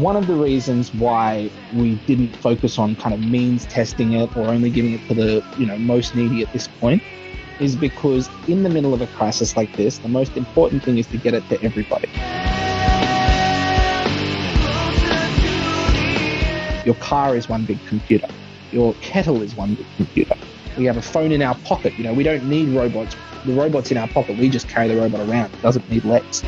One of the reasons why we didn't focus on kind of means testing it or only giving it to the most needy at this point is because in the middle of a crisis like this, the most important thing is to get it to everybody. Your car is one big computer. Your kettle is one big computer. We have a phone in our pocket. We don't need robots. The robot's in our pocket. We just carry the robot around. It doesn't need legs.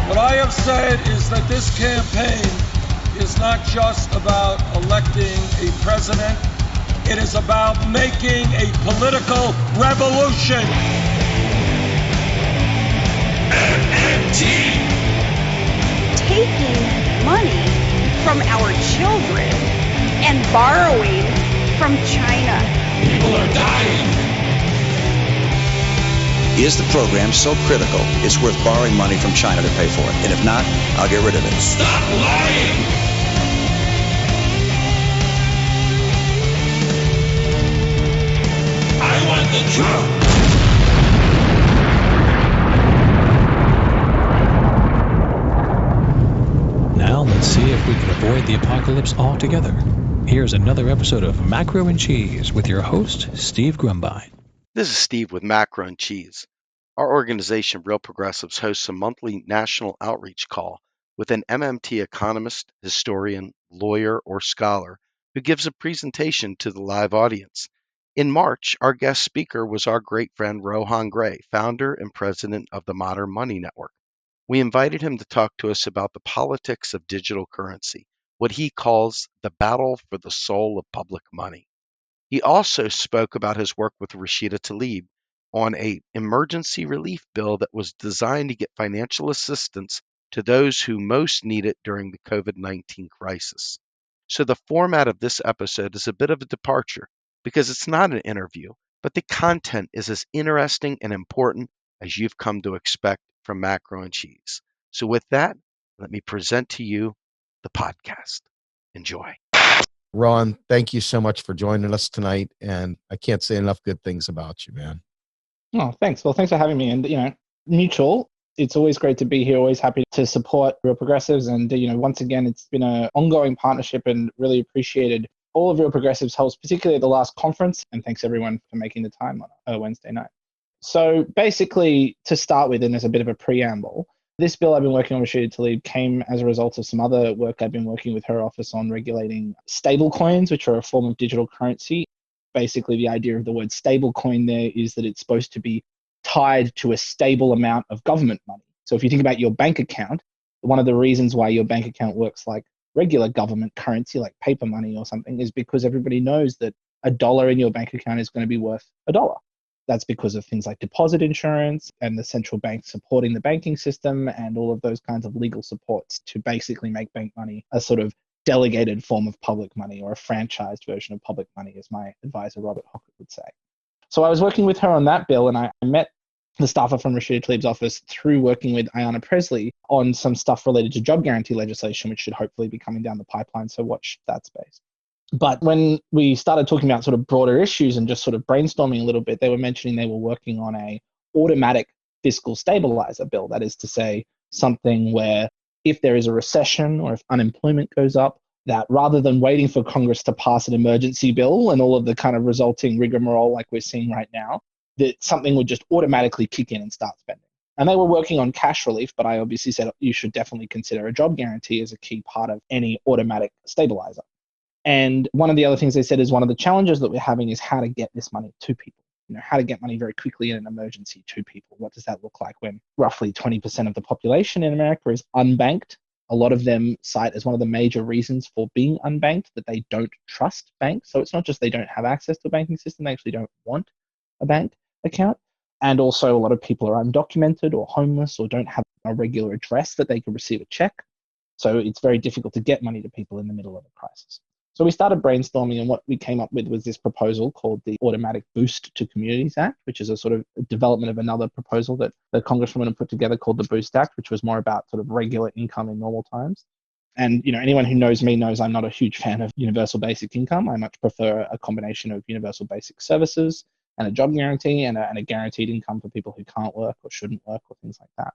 What I have said is that this campaign is not just about electing a president. It is about making a political revolution. MMT. Taking money from our children and borrowing from China. People are dying. Is the program so critical it's worth borrowing money from China to pay for it? And if not, I'll get rid of it. Stop lying! I want the truth! Now let's see if we can avoid the apocalypse altogether. Here's another episode of Macro and Cheese with your host, Steve Grumbine. This is Steve with Macro and Cheese. Our organization, Real Progressives, hosts a monthly national outreach call with an MMT economist, historian, lawyer, or scholar who gives a presentation to the live audience. In March, our guest speaker was our great friend Rohan Grey, founder and president of the Modern Money Network. We invited him to talk to us about the politics of digital currency, what he calls the battle for the soul of public money. He also spoke about his work with Rashida Tlaib on an emergency relief bill that was designed to get financial assistance to those who most need it during the COVID-19 crisis. So the format of this episode is a bit of a departure because it's not an interview, but the content is as interesting and important as you've come to expect from Macro and Cheese. So with that, let me present to you the podcast. Enjoy. Ron, thank you so much for joining us tonight, and I can't say enough good things about you, man. Oh, thanks. Well, thanks for having me. And, mutual. It's always great to be here. Always happy to support Real Progressives. And, once again, it's been an ongoing partnership and really appreciated all of Real Progressives' helps, particularly at the last conference. And thanks everyone for making the time on a Wednesday night. So basically, to start with, and as a bit of a preamble, this bill I've been working on with Rashida Tlaib came as a result of some other work I've been working with her office on regulating stable coins, which are a form of digital currency. Basically, the idea of the word stable coin there is that it's supposed to be tied to a stable amount of government money. So if you think about your bank account, one of the reasons why your bank account works like regular government currency, like paper money or something, is because everybody knows that $1 in your bank account is going to be worth $1. That's because of things like deposit insurance and the central bank supporting the banking system and all of those kinds of legal supports to basically make bank money a sort of delegated form of public money or a franchised version of public money, as my advisor Robert Hockett would say. So I was working with her on that bill, and I met the staffer from Rashida Tlaib's office through working with Ayanna Presley on some stuff related to job guarantee legislation, which should hopefully be coming down the pipeline. So watch that space. But when we started talking about sort of broader issues and just sort of brainstorming a little bit, they were mentioning they were working on a automatic fiscal stabilizer bill. That is to say, something where if there is a recession or if unemployment goes up, that rather than waiting for Congress to pass an emergency bill and all of the kind of resulting rigmarole like we're seeing right now, that something would just automatically kick in and start spending. And they were working on cash relief, but I obviously said you should definitely consider a job guarantee as a key part of any automatic stabilizer. And one of the other things they said is one of the challenges that we're having is how to get this money to people. How to get money very quickly in an emergency to people. What does that look like when roughly 20% of the population in America is unbanked? A lot of them cite as one of the major reasons for being unbanked that they don't trust banks. So it's not just they don't have access to a banking system, they actually don't want a bank account. And also a lot of people are undocumented or homeless or don't have a regular address that they can receive a check. So it's very difficult to get money to people in the middle of a crisis. So we started brainstorming, and what we came up with was this proposal called the Automatic Boost to Communities Act, which is a sort of development of another proposal that the Congresswoman had put together called the Boost Act, which was more about sort of regular income in normal times. And anyone who knows me knows I'm not a huge fan of universal basic income. I much prefer a combination of universal basic services and a job guarantee and a guaranteed income for people who can't work or shouldn't work or things like that.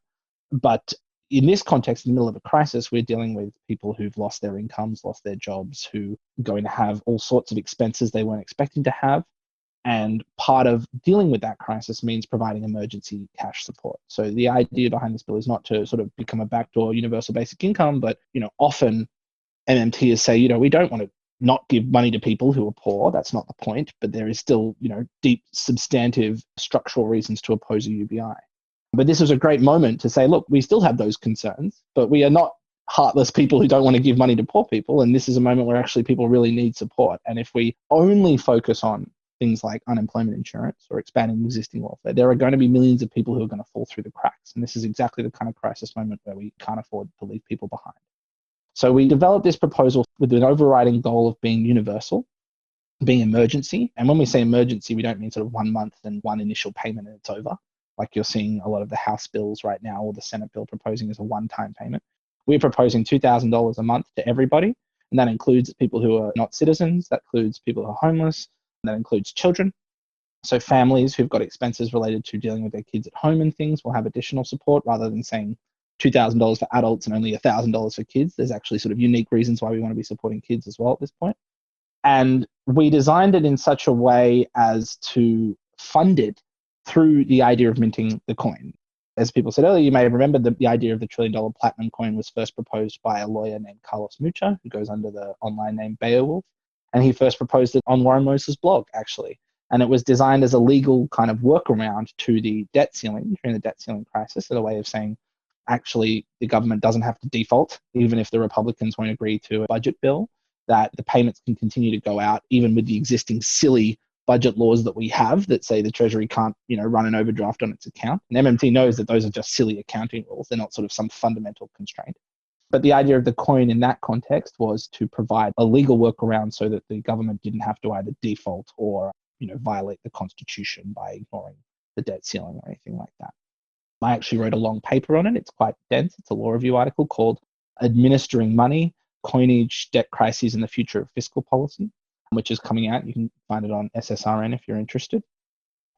But in this context, in the middle of a crisis, we're dealing with people who've lost their incomes, lost their jobs, who are going to have all sorts of expenses they weren't expecting to have. And part of dealing with that crisis means providing emergency cash support. So the idea behind this bill is not to sort of become a backdoor universal basic income, but often MMTs say, we don't want to not give money to people who are poor. That's not the point, but there is still, deep, substantive structural reasons to oppose a UBI. But this was a great moment to say, look, we still have those concerns, but we are not heartless people who don't want to give money to poor people. And this is a moment where actually people really need support. And if we only focus on things like unemployment insurance or expanding existing welfare, there are going to be millions of people who are going to fall through the cracks. And this is exactly the kind of crisis moment where we can't afford to leave people behind. So we developed this proposal with an overriding goal of being universal, being emergency. And when we say emergency, we don't mean sort of 1 month and one initial payment and it's over, like you're seeing a lot of the House bills right now or the Senate bill proposing as a one-time payment. We're proposing $2,000 a month to everybody. And that includes people who are not citizens, that includes people who are homeless, and that includes children. So families who've got expenses related to dealing with their kids at home and things will have additional support rather than saying $2,000 for adults and only $1,000 for kids. There's actually sort of unique reasons why we want to be supporting kids as well at this point. And we designed it in such a way as to fund it through the idea of minting the coin. As people said earlier, you may have remembered the idea of the $1 trillion platinum coin was first proposed by a lawyer named Carlos Mucha, who goes under the online name Beowulf. And he first proposed it on Warren Moses' blog, actually. And it was designed as a legal kind of workaround to the debt ceiling, during the debt ceiling crisis, as a way of saying, actually, the government doesn't have to default, even if the Republicans won't agree to a budget bill, that the payments can continue to go out, even with the existing silly budget laws that we have that say the Treasury can't, run an overdraft on its account. And MMT knows that those are just silly accounting rules. They're not sort of some fundamental constraint. But the idea of the coin in that context was to provide a legal workaround so that the government didn't have to either default or, violate the Constitution by ignoring the debt ceiling or anything like that. I actually wrote a long paper on it. It's quite dense. It's a law review article called Administering Money, Coinage, Debt Crises, and the Future of Fiscal Policy, which is coming out. You can find it on SSRN if you're interested.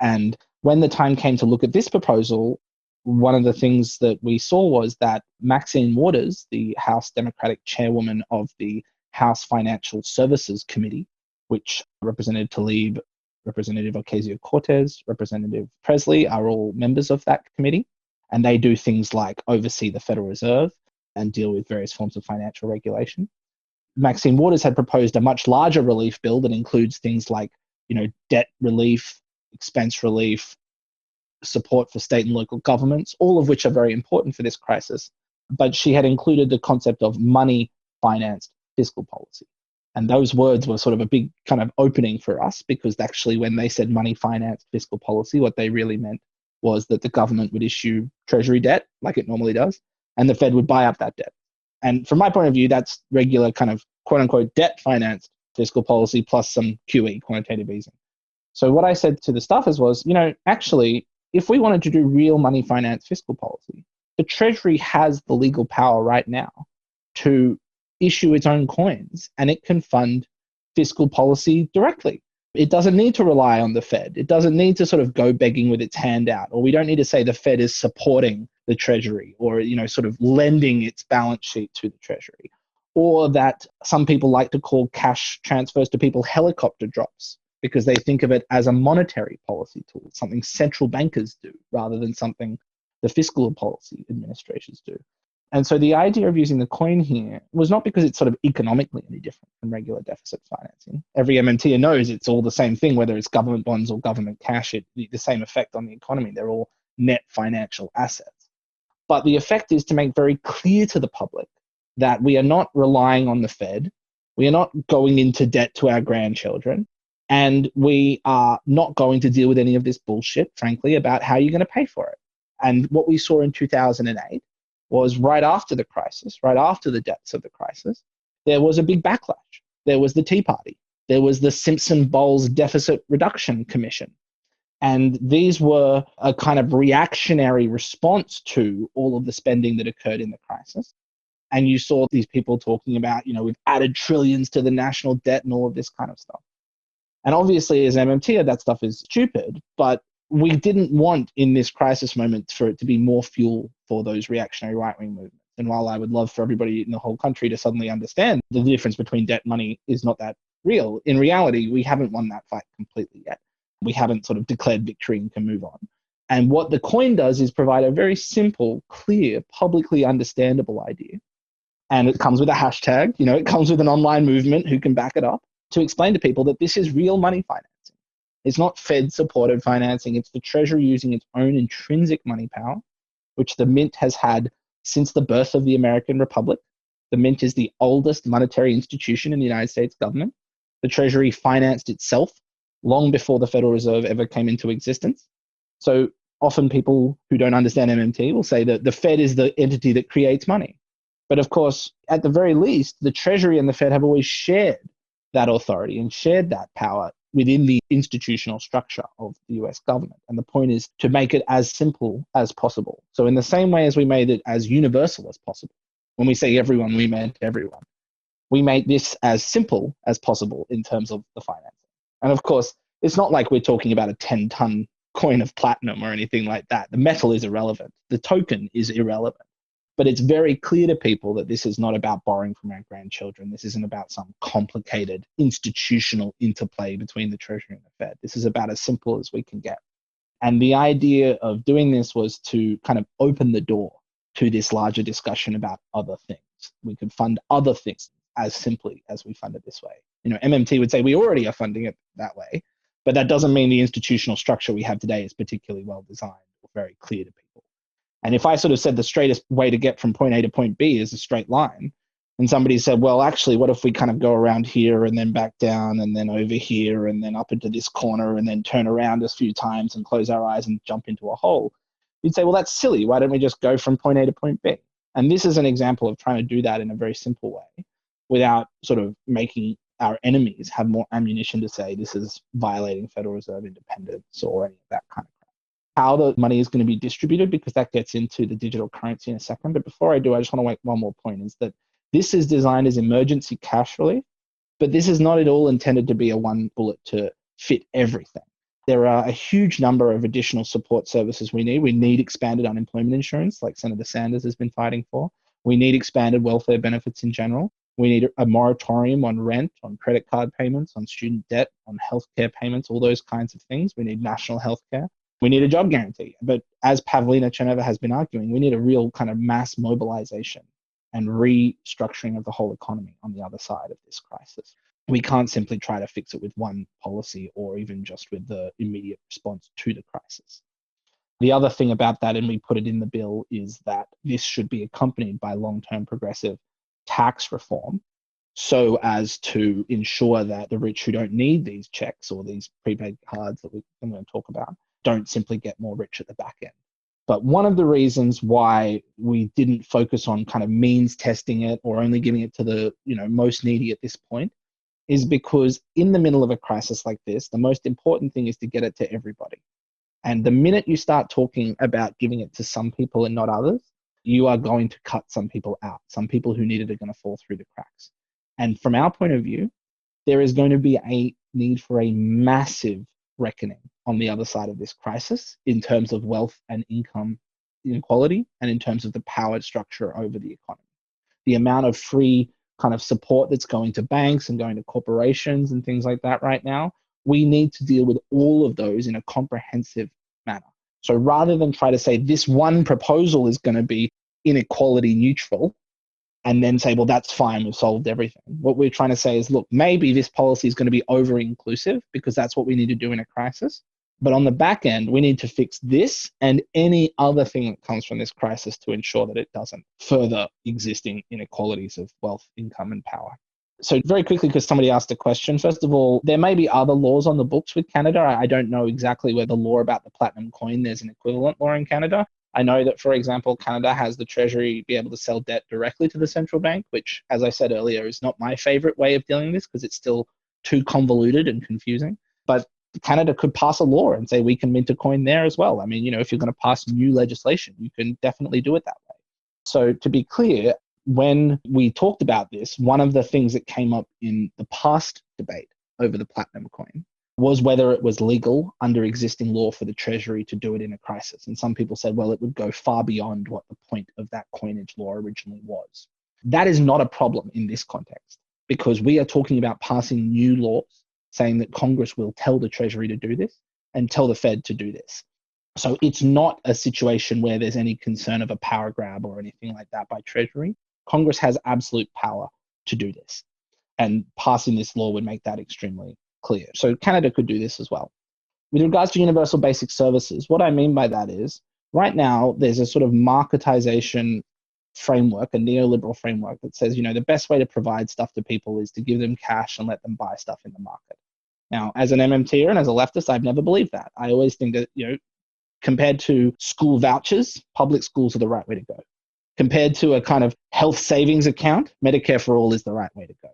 And when the time came to look at this proposal, one of the things that we saw was that Maxine Waters, the House Democratic chairwoman of the House Financial Services Committee, which Representative Tlaib, Representative Ocasio-Cortez, Representative Presley are all members of that committee. And they do things like oversee the Federal Reserve and deal with various forms of financial regulation. Maxine Waters had proposed a much larger relief bill that includes things like, debt relief, expense relief, support for state and local governments, all of which are very important for this crisis. But she had included the concept of money-financed fiscal policy. And those words were sort of a big kind of opening for us, because actually when they said money-financed fiscal policy, what they really meant was that the government would issue Treasury debt, like it normally does, and the Fed would buy up that debt. And from my point of view, that's regular kind of quote-unquote debt-financed fiscal policy plus some QE, quantitative easing. So what I said to the staffers was, actually, if we wanted to do real money-financed fiscal policy, the Treasury has the legal power right now to issue its own coins, and it can fund fiscal policy directly. It doesn't need to rely on the Fed. It doesn't need to sort of go begging with its hand out, or we don't need to say the Fed is supporting the Treasury or, sort of lending its balance sheet to the Treasury, or that some people like to call cash transfers to people helicopter drops because they think of it as a monetary policy tool, something central bankers do rather than something the fiscal policy administrations do. And so the idea of using the coin here was not because it's sort of economically any different from regular deficit financing. Every MMTer knows it's all the same thing, whether it's government bonds or government cash, the same effect on the economy. They're all net financial assets. But the effect is to make very clear to the public that we are not relying on the Fed, we are not going into debt to our grandchildren, and we are not going to deal with any of this bullshit, frankly, about how you're going to pay for it. And what we saw in 2008 was right after the crisis, right after the depths of the crisis, there was a big backlash. There was the Tea Party. There was the Simpson-Bowles Deficit Reduction Commission. And these were a kind of reactionary response to all of the spending that occurred in the crisis. And you saw these people talking about, we've added trillions to the national debt and all of this kind of stuff. And obviously, as an MMT, that stuff is stupid, but we didn't want in this crisis moment for it to be more fuel for those reactionary right-wing movements. And while I would love for everybody in the whole country to suddenly understand the difference between debt money is not that real, in reality, we haven't won that fight completely yet. We haven't sort of declared victory and can move on. And what the coin does is provide a very simple, clear, publicly understandable idea. And it comes with a hashtag, it comes with an online movement who can back it up to explain to people that this is real money financing. It's not Fed-supported financing. It's the Treasury using its own intrinsic money power, which the Mint has had since the birth of the American Republic. The Mint is the oldest monetary institution in the United States government. The Treasury financed itself long before the Federal Reserve ever came into existence. So often people who don't understand MMT will say that the Fed is the entity that creates money. But of course, at the very least, the Treasury and the Fed have always shared that authority and shared that power within the institutional structure of the US government. And the point is to make it as simple as possible. So in the same way as we made it as universal as possible, when we say everyone, we meant everyone. We make this as simple as possible in terms of the financing. And of course, it's not like we're talking about a 10-ton coin of platinum or anything like that. The metal is irrelevant. The token is irrelevant. But it's very clear to people that this is not about borrowing from our grandchildren. This isn't about some complicated institutional interplay between the Treasury and the Fed. This is about as simple as we can get. And the idea of doing this was to kind of open the door to this larger discussion about other things. We could fund other things as simply as we fund it this way. MMT would say we already are funding it that way, but that doesn't mean the institutional structure we have today is particularly well designed or very clear to people. And if I sort of said the straightest way to get from point A to point B is a straight line, and somebody said, well, actually, what if we kind of go around here and then back down and then over here and then up into this corner and then turn around a few times and close our eyes and jump into a hole? You'd say, well, that's silly. Why don't we just go from point A to point B? And this is an example of trying to do that in a very simple way without sort of making our enemies have more ammunition to say this is violating Federal Reserve independence or any of that kind of crap. How the money is going to be distributed, because that gets into the digital currency in a second. But before I do, I just want to make one more point, is that this is designed as emergency cash relief, but this is not at all intended to be a one bullet to fit everything. There are a huge number of additional support services we need. We need expanded unemployment insurance, like Senator Sanders has been fighting for. We need expanded welfare benefits in general. We need a moratorium on rent, on credit card payments, on student debt, on healthcare payments, all those kinds of things. We need national healthcare. We need a job guarantee. But as Pavlina Cheneva has been arguing, we need a real kind of mass mobilization and restructuring of the whole economy on the other side of this crisis. We can't simply try to fix it with one policy or even just with the immediate response to the crisis. The other thing about that, and we put it in the bill, is that this should be accompanied by long-term progressive tax reform so as to ensure that the rich who don't need these checks or these prepaid cards that I'm going to talk about don't simply get more rich at the back end. But one of the reasons why we didn't focus on kind of means testing it or only giving it to the most needy at this point is because in the middle of a crisis like this, the most important thing is to get it to everybody. And the minute you start talking about giving it to some people and not others, you are going to cut some people out. Some people who need it are going to fall through the cracks. And from our point of view, there is going to be a need for a massive reckoning on the other side of this crisis in terms of wealth and income inequality and in terms of the power structure over the economy. The amount of free kind of support that's going to banks and going to corporations and things like that right now, we need to deal with all of those in a comprehensive manner. So rather than try to say this one proposal is going to be inequality neutral and then say, well, that's fine, we've solved everything. What we're trying to say is, look, maybe this policy is going to be over-inclusive because that's what we need to do in a crisis. But on the back end, we need to fix this and any other thing that comes from this crisis to ensure that it doesn't further existing inequalities of wealth, income, and power. So very quickly, because somebody asked a question, first of all, there may be other laws on the books with Canada. I don't know exactly where the law about the platinum coin, there's an equivalent law in Canada. I know that, for example, Canada has the Treasury be able to sell debt directly to the central bank, which, as I said earlier, is not my favorite way of dealing with this because it's still too convoluted and confusing. But Canada could pass a law and say we can mint a coin there as well. I mean, if you're going to pass new legislation, you can definitely do it that way. So to be clear, when we talked about this, one of the things that came up in the past debate over the platinum coin was whether it was legal under existing law for the Treasury to do it in a crisis. And some people said, well, it would go far beyond what the point of that coinage law originally was. That is not a problem in this context, because we are talking about passing new laws saying that Congress will tell the Treasury to do this and tell the Fed to do this. So it's not a situation where there's any concern of a power grab or anything like that by Treasury. Congress has absolute power to do this, and passing this law would make that extremely clear. So Canada could do this as well. With regards to universal basic services, what I mean by that is right now there's a sort of marketization framework, a neoliberal framework that says, the best way to provide stuff to people is to give them cash and let them buy stuff in the market. Now, as an MMTer and as a leftist, I've never believed that. I always think that, compared to school vouchers, public schools are the right way to go. Compared to a kind of health savings account, Medicare for all is the right way to go.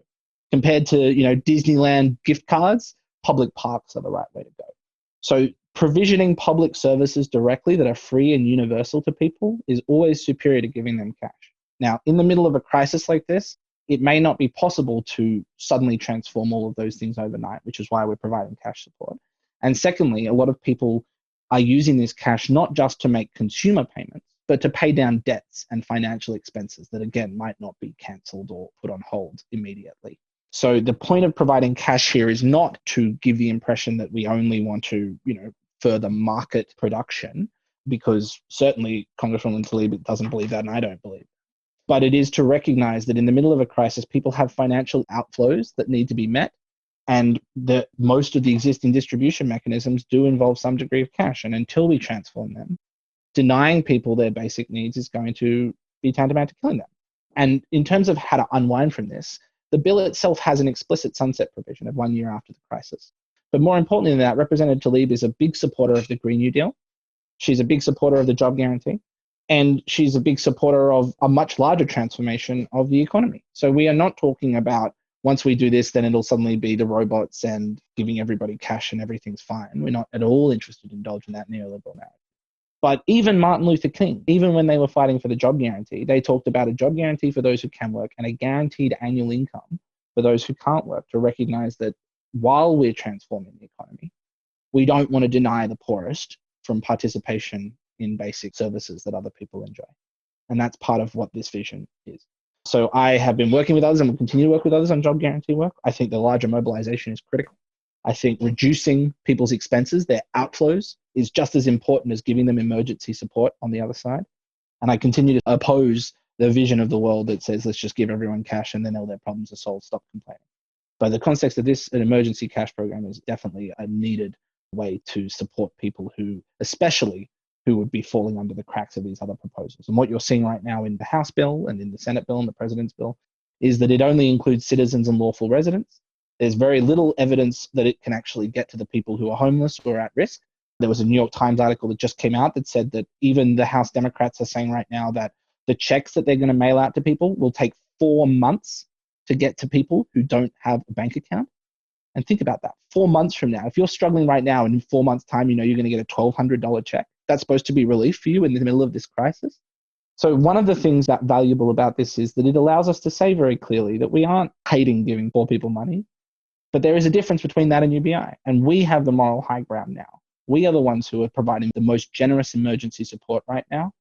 Compared to, Disneyland gift cards, public parks are the right way to go. So provisioning public services directly that are free and universal to people is always superior to giving them cash. Now, in the middle of a crisis like this, it may not be possible to suddenly transform all of those things overnight, which is why we're providing cash support. And secondly, a lot of people are using this cash not just to make consumer payments, but to pay down debts and financial expenses that, again, might not be cancelled or put on hold immediately. So the point of providing cash here is not to give the impression that we only want to, further market production, because certainly Congresswoman Tlaib doesn't believe that, and I don't believe it. But it is to recognize that in the middle of a crisis, people have financial outflows that need to be met, and that most of the existing distribution mechanisms do involve some degree of cash. And until we transform them, denying people their basic needs is going to be tantamount to killing them. And in terms of how to unwind from this, the bill itself has an explicit sunset provision of 1 year after the crisis. But more importantly than that, Representative Tlaib is a big supporter of the Green New Deal. She's a big supporter of the job guarantee. And she's a big supporter of a much larger transformation of the economy. So we are not talking about once we do this, then it'll suddenly be the robots and giving everybody cash and everything's fine. We're not at all interested in indulging that neoliberal narrative. But even Martin Luther King, even when they were fighting for the job guarantee, they talked about a job guarantee for those who can work and a guaranteed annual income for those who can't work, to recognize that while we're transforming the economy, we don't want to deny the poorest from participation in basic services that other people enjoy. And that's part of what this vision is. So I have been working with others and will continue to work with others on job guarantee work. I think the larger mobilization is critical. I think reducing people's expenses, their outflows, is just as important as giving them emergency support on the other side. And I continue to oppose the vision of the world that says, let's just give everyone cash and then all their problems are solved, stop complaining. But in the context of this, an emergency cash program is definitely a needed way to support people who, especially who would be falling under the cracks of these other proposals. And what you're seeing right now in the House bill and in the Senate bill and the President's bill is that it only includes citizens and lawful residents. There's very little evidence that it can actually get to the people who are homeless or at risk. There was a New York Times article that just came out that said that even the House Democrats are saying right now that the checks that they're going to mail out to people will take 4 months to get to people who don't have a bank account. And think about that. 4 months from now, if you're struggling right now and in 4 months' time, you're going to get a $1,200 check, that's supposed to be relief for you in the middle of this crisis. So one of the things that's valuable about this is that it allows us to say very clearly that we aren't hating giving poor people money, but there is a difference between that and UBI. And we have the moral high ground now. We are the ones who are providing the most generous emergency support right now.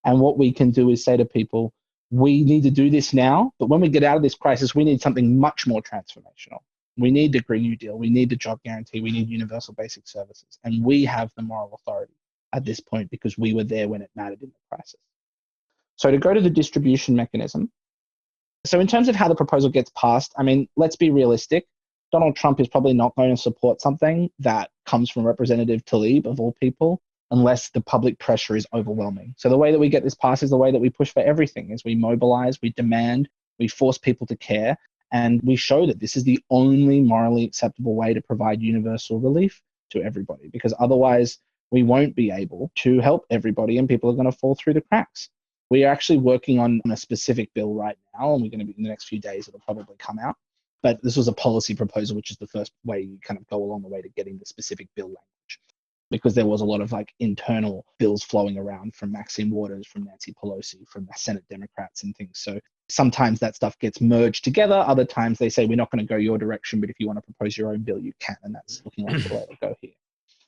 And what we can do is say to people, we need to do this now, but when we get out of this crisis, we need something much more transformational. We need the Green New Deal. We need the job guarantee. We need universal basic services. And we have the moral authority at this point because we were there when it mattered in the crisis. So to go to the distribution mechanism. So in terms of how the proposal gets passed, I mean, let's be realistic. Donald Trump is probably not going to support something that comes from Representative Tlaib, of all people, unless the public pressure is overwhelming. So the way that we get this passed is the way that we push for everything, is we mobilize, we demand, we force people to care, and we show that this is the only morally acceptable way to provide universal relief to everybody, because otherwise we won't be able to help everybody and people are going to fall through the cracks. We are actually working on a specific bill right now, and we're going to be in the next few days, it'll probably come out. But this was a policy proposal, which is the first way you kind of go along the way to getting the specific bill language. because there was a lot of like internal bills flowing around from Maxine Waters, from Nancy Pelosi, from the Senate Democrats and things. So sometimes that stuff gets merged together. Other times they say, we're not going to go your direction, but if you want to propose your own bill, you can. And that's looking like the way to go here.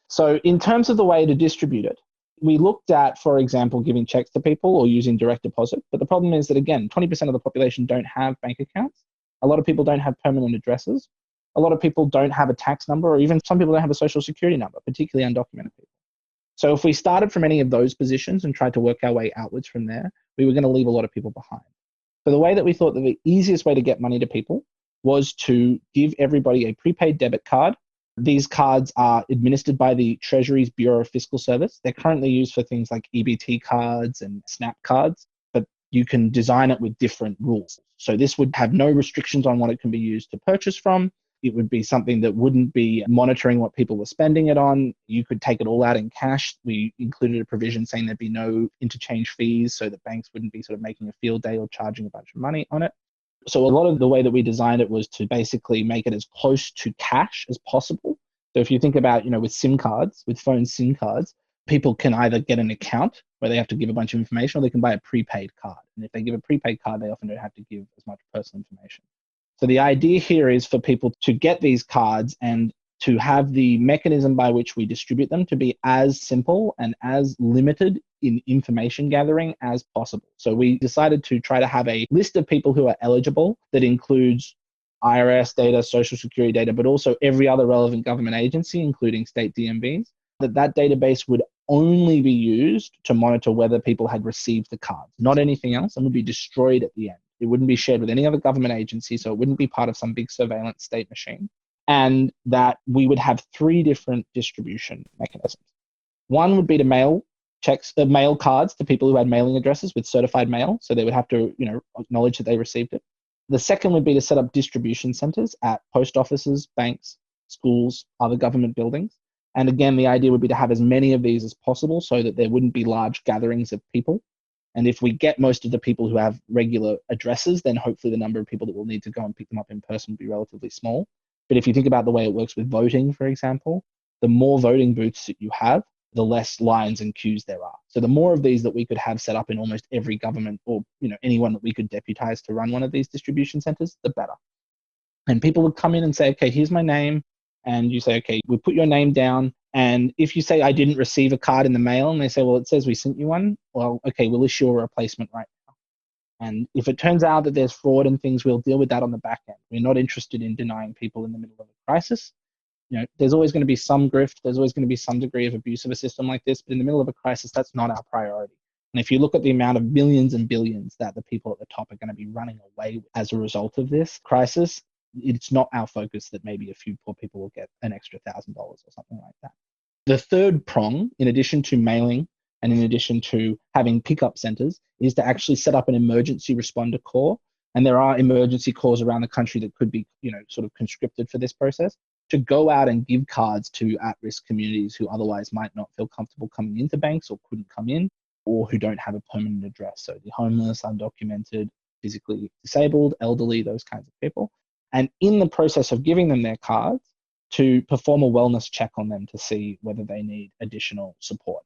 So in terms of the way to distribute it, we looked at, for example, giving checks to people or using direct deposit. But the problem is that, again, 20% of the population don't have bank accounts. A lot of people don't have permanent addresses. A lot of people don't have a tax number, or even some people don't have a social security number, particularly undocumented people. So if we started from any of those positions and tried to work our way outwards from there, we were going to leave a lot of people behind. So the way that we thought that the easiest way to get money to people was to give everybody a prepaid debit card. These cards are administered by the Treasury's Bureau of Fiscal Service. They're currently used for things like EBT cards and SNAP cards, but you can design it with different rules. So this would have no restrictions on what it can be used to purchase from. It would be something that wouldn't be monitoring what people were spending it on. You could take it all out in cash. We included a provision saying there'd be no interchange fees so that banks wouldn't be sort of making a field day or charging a bunch of money on it. So a lot of the way that we designed it was to basically make it as close to cash as possible. So if you think about, with SIM cards, with phone SIM cards, people can either get an account where they have to give a bunch of information, or they can buy a prepaid card. And if they give a prepaid card, they often don't have to give as much personal information. So the idea here is for people to get these cards and to have the mechanism by which we distribute them to be as simple and as limited in information gathering as possible. So we decided to try to have a list of people who are eligible that includes IRS data, Social Security data, but also every other relevant government agency, including state DMVs, that database would only be used to monitor whether people had received the cards, not anything else, and would be destroyed at the end. It wouldn't be shared with any other government agency, so it wouldn't be part of some big surveillance state machine. And that we would have 3 different distribution mechanisms. One would be to mail checks, mail cards to people who had mailing addresses with certified mail, so they would have to, acknowledge that they received it. The second would be to set up distribution centers at post offices, banks, schools, other government buildings. And again, the idea would be to have as many of these as possible so that there wouldn't be large gatherings of people. And if we get most of the people who have regular addresses, then hopefully the number of people that will need to go and pick them up in person will be relatively small. But if you think about the way it works with voting, for example, the more voting booths that you have, the less lines and queues there are. So the more of these that we could have set up in almost every government, or anyone that we could deputize to run one of these distribution centers, the better. And people would come in and say, okay, here's my name. And you say, okay, we put your name down. And if you say, I didn't receive a card in the mail, and they say, well, it says we sent you one. Well, okay, we'll issue a replacement right now. And if it turns out that there's fraud and things, we'll deal with that on the back end. We're not interested in denying people in the middle of a crisis. There's always going to be some grift. There's always going to be some degree of abuse of a system like this. But in the middle of a crisis, that's not our priority. And if you look at the amount of millions and billions that the people at the top are going to be running away with as a result of this crisis, it's not our focus that maybe a few poor people will get an extra $1,000 or something like that. The third prong, in addition to mailing and in addition to having pickup centers, is to actually set up an emergency responder corps. And there are emergency corps around the country that could be, sort of conscripted for this process, to go out and give cards to at-risk communities who otherwise might not feel comfortable coming into banks or couldn't come in, or who don't have a permanent address. So the homeless, undocumented, physically disabled, elderly, those kinds of people. And in the process of giving them their cards, to perform a wellness check on them to see whether they need additional support.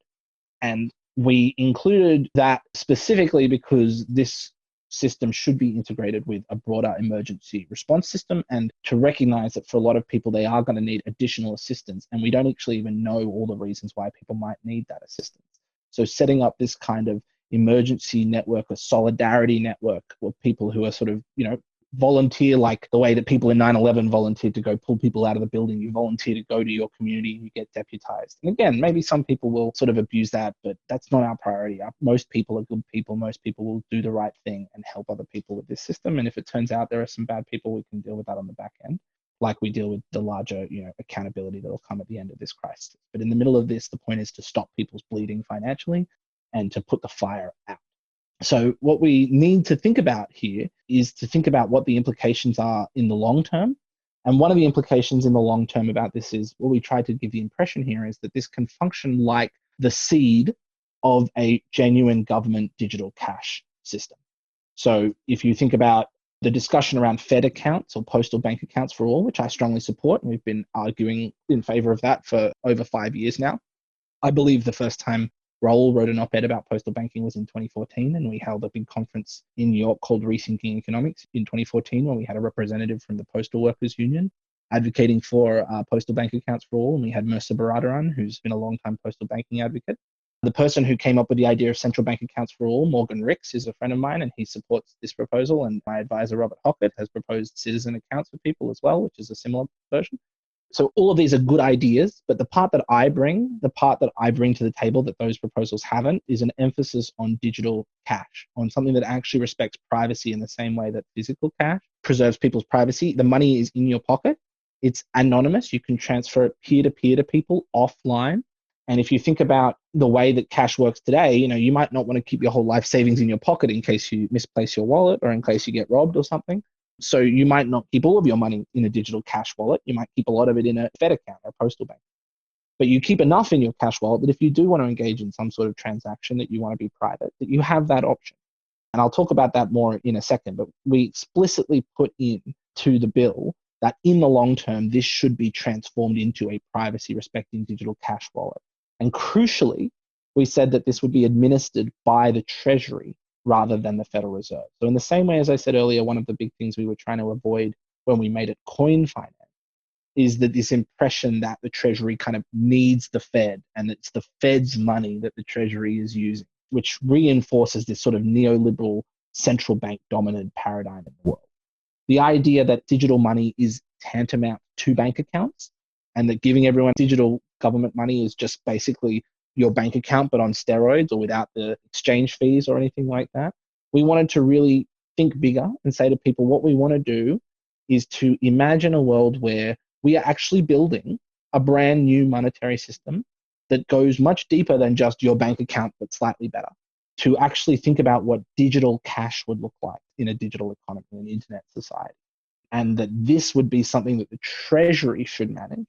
And we included that specifically because this system should be integrated with a broader emergency response system, and to recognize that for a lot of people, they are going to need additional assistance. And we don't actually even know all the reasons why people might need that assistance. So setting up this kind of emergency network, a solidarity network of people who are sort of, volunteer, like the way that people in 9/11 volunteered to go pull people out of the building. You volunteer to go to your community, you get deputized. And again, maybe some people will sort of abuse that, but that's not our priority. Most people are good people. Most people will do the right thing and help other people with this system. And if it turns out there are some bad people, we can deal with that on the back end, like we deal with the larger, accountability that will come at the end of this crisis. But in the middle of this, the point is to stop people's bleeding financially and to put the fire out. So what we need to think about here is to think about what the implications are in the long term. And one of the implications in the long term about this is, what we try to give the impression here is that this can function like the seed of a genuine government digital cash system. So if you think about the discussion around Fed accounts or postal bank accounts for all, which I strongly support, and we've been arguing in favor of that for over 5 years now. I believe the first time Raoul wrote an op-ed about postal banking was in 2014, and we held a big conference in New York called Rethinking Economics in 2014, where we had a representative from the Postal Workers Union advocating for postal bank accounts for all, and we had Mercer Baradaran, who's been a long-time postal banking advocate. The person who came up with the idea of central bank accounts for all, Morgan Ricks, is a friend of mine, and he supports this proposal, and my advisor, Robert Hockett, has proposed citizen accounts for people as well, which is a similar version. So all of these are good ideas, but the part that I bring to the table that those proposals haven't is an emphasis on digital cash, on something that actually respects privacy in the same way that physical cash preserves people's privacy. The money is in your pocket. It's anonymous. You can transfer it peer-to-peer to people offline. And if you think about the way that cash works today, you might not want to keep your whole life savings in your pocket in case you misplace your wallet or in case you get robbed or something. So you might not keep all of your money in a digital cash wallet. You might keep a lot of it in a Fed account or a postal bank. But you keep enough in your cash wallet that if you do want to engage in some sort of transaction that you want to be private, that you have that option. And I'll talk about that more in a second, but we explicitly put in to the bill that in the long term, this should be transformed into a privacy-respecting digital cash wallet. And crucially, we said that this would be administered by the Treasury rather than the Federal Reserve. So in the same way, as I said earlier, one of the big things we were trying to avoid when we made it coin finance is that this impression that the Treasury kind of needs the Fed and it's the Fed's money that the Treasury is using, which reinforces this sort of neoliberal central bank dominant paradigm in the world. The idea that digital money is tantamount to bank accounts and that giving everyone digital government money is just basically your bank account, but on steroids or without the exchange fees or anything like that. We wanted to really think bigger and say to people, what we want to do is to imagine a world where we are actually building a brand new monetary system that goes much deeper than just your bank account, but slightly better, to actually think about what digital cash would look like in a digital economy, an internet society. And that this would be something that the Treasury should manage,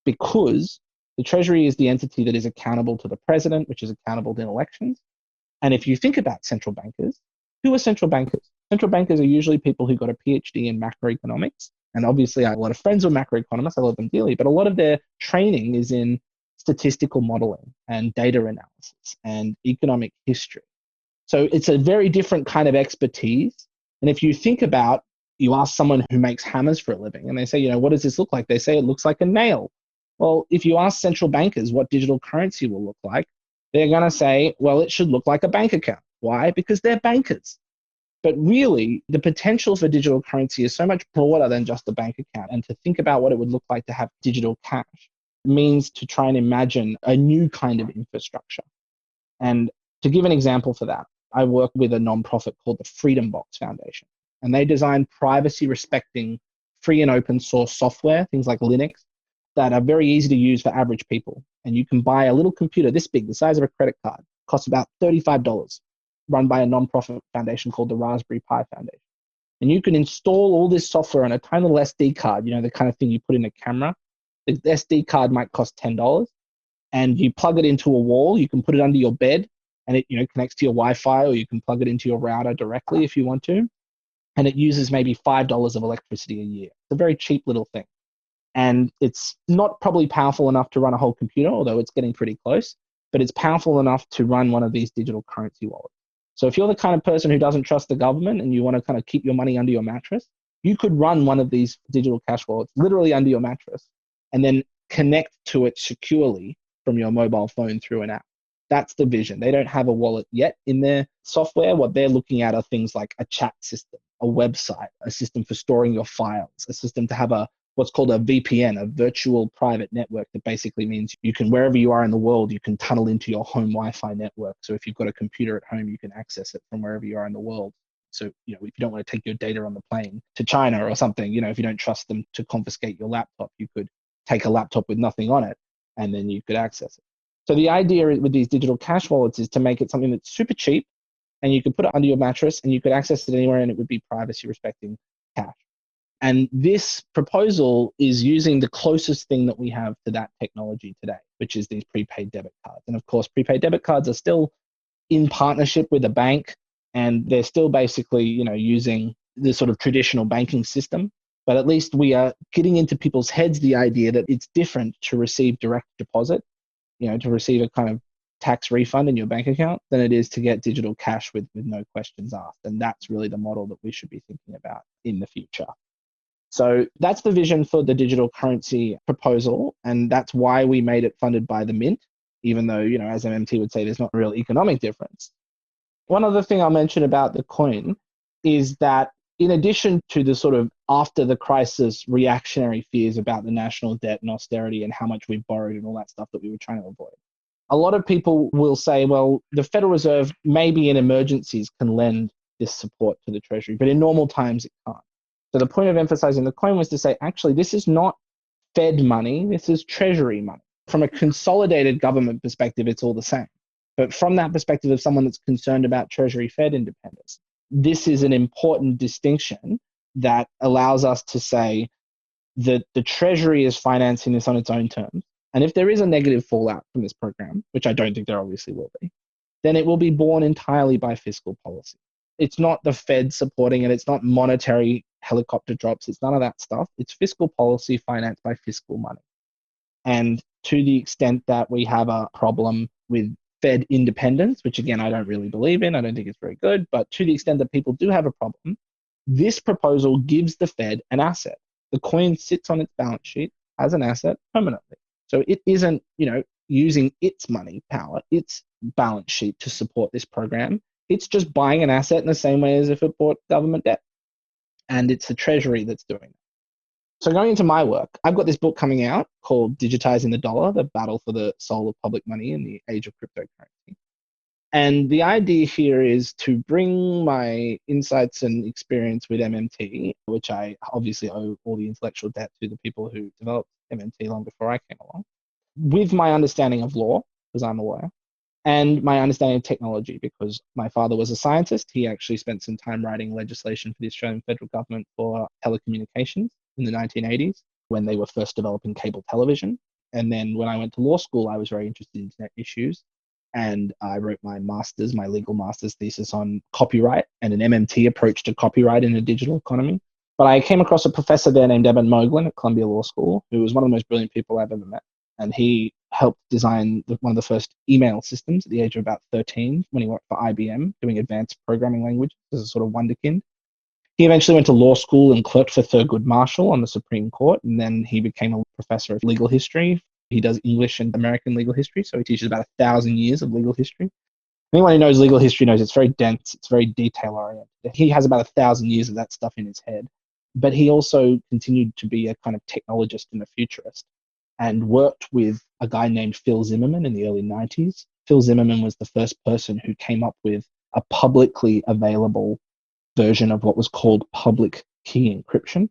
because the Treasury is the entity that is accountable to the president, which is accountable in elections. And if you think about central bankers, who are central bankers? Central bankers are usually people who got a PhD in macroeconomics. And obviously, I have a lot of friends who are macroeconomists. I love them dearly. But a lot of their training is in statistical modeling and data analysis and economic history. So it's a very different kind of expertise. And if you think about, you ask someone who makes hammers for a living and they say, what does this look like? They say it looks like a nail. Well, if you ask central bankers what digital currency will look like, they're going to say, well, it should look like a bank account. Why? Because they're bankers. But really, the potential for digital currency is so much broader than just a bank account. And to think about what it would look like to have digital cash means to try and imagine a new kind of infrastructure. And to give an example for that, I work with a nonprofit called the Freedom Box Foundation. And they design privacy-respecting free and open source software, things like Linux, that are very easy to use for average people. And you can buy a little computer this big, the size of a credit card, costs about $35, run by a nonprofit foundation called the Raspberry Pi Foundation. And you can install all this software on a tiny little SD card, the kind of thing you put in a camera. The SD card might cost $10, and you plug it into a wall. You can put it under your bed, and it connects to your Wi-Fi, or you can plug it into your router directly if you want to. And it uses maybe $5 of electricity a year. It's a very cheap little thing. And it's not probably powerful enough to run a whole computer, although it's getting pretty close, but it's powerful enough to run one of these digital currency wallets. So if you're the kind of person who doesn't trust the government and you want to kind of keep your money under your mattress, you could run one of these digital cash wallets literally under your mattress and then connect to it securely from your mobile phone through an app. That's the vision. They don't have a wallet yet in their software. What they're looking at are things like a chat system, a website, a system for storing your files, a system to have what's called a VPN, a virtual private network, that basically means you can, wherever you are in the world, you can tunnel into your home Wi-Fi network. So if you've got a computer at home, you can access it from wherever you are in the world. So, if you don't want to take your data on the plane to China or something, if you don't trust them to confiscate your laptop, you could take a laptop with nothing on it and then you could access it. So the idea with these digital cash wallets is to make it something that's super cheap, and you could put it under your mattress and you could access it anywhere, and it would be privacy respecting cash. And this proposal is using the closest thing that we have to that technology today, which is these prepaid debit cards. And of course, prepaid debit cards are still in partnership with a bank, and they're still basically, using the sort of traditional banking system. But at least we are getting into people's heads the idea that it's different to receive direct deposit to receive a kind of tax refund in your bank account than it is to get digital cash with no questions asked. And that's really the model that we should be thinking about in the future. So that's the vision for the digital currency proposal. And that's why we made it funded by the Mint, even though, as MMT would say, there's not a real economic difference. One other thing I'll mention about the coin is that in addition to the sort of after the crisis reactionary fears about the national debt and austerity and how much we've borrowed and all that stuff that we were trying to avoid, a lot of people will say, well, the Federal Reserve maybe in emergencies can lend this support to the Treasury, but in normal times it can't. So the point of emphasizing the coin was to say, actually, this is not Fed money, this is Treasury money. From a consolidated government perspective, it's all the same. But from that perspective of someone that's concerned about Treasury Fed independence, this is an important distinction that allows us to say that the Treasury is financing this on its own terms. And if there is a negative fallout from this program, which I don't think there obviously will be, then it will be borne entirely by fiscal policy. It's not the Fed supporting it. It's not monetary helicopter drops. It's none of that stuff. It's fiscal policy financed by fiscal money. And to the extent that we have a problem with Fed independence, which again, I don't really believe in, I don't think it's very good, but to the extent that people do have a problem, this proposal gives the Fed an asset. The coin sits on its balance sheet as an asset permanently. So it isn't, using its money power, its balance sheet to support this program. It's just buying an asset in the same way as if it bought government debt. And it's the Treasury that's doing it. So going into my work, I've got this book coming out called Digitizing the Dollar, the battle for the soul of public money in the age of cryptocurrency. And the idea here is to bring my insights and experience with MMT, which I obviously owe all the intellectual debt to the people who developed MMT long before I came along, with my understanding of law, because I'm a lawyer, and my understanding of technology, because my father was a scientist. He actually spent some time writing legislation for the Australian federal government for telecommunications in the 1980s when they were first developing cable television. And then when I went to law school, I was very interested in internet issues. And I wrote my legal master's thesis on copyright and an MMT approach to copyright in a digital economy. But I came across a professor there named Eben Moglen at Columbia Law School, who was one of the most brilliant people I've ever met. And he helped design one of the first email systems at the age of about 13 when he worked for IBM doing advanced programming language as a sort of wonderkind. He eventually went to law school and clerked for Thurgood Marshall on the Supreme Court, and then he became a professor of legal history. He does English and American legal history, so he teaches about 1,000 years of legal history. Anyone who knows legal history knows it's very dense, it's very detail-oriented. He has about 1,000 years of that stuff in his head, but he also continued to be a kind of technologist and a futurist, and worked with a guy named Phil Zimmermann in the early 90s. Phil Zimmermann was the first person who came up with a publicly available version of what was called public key encryption.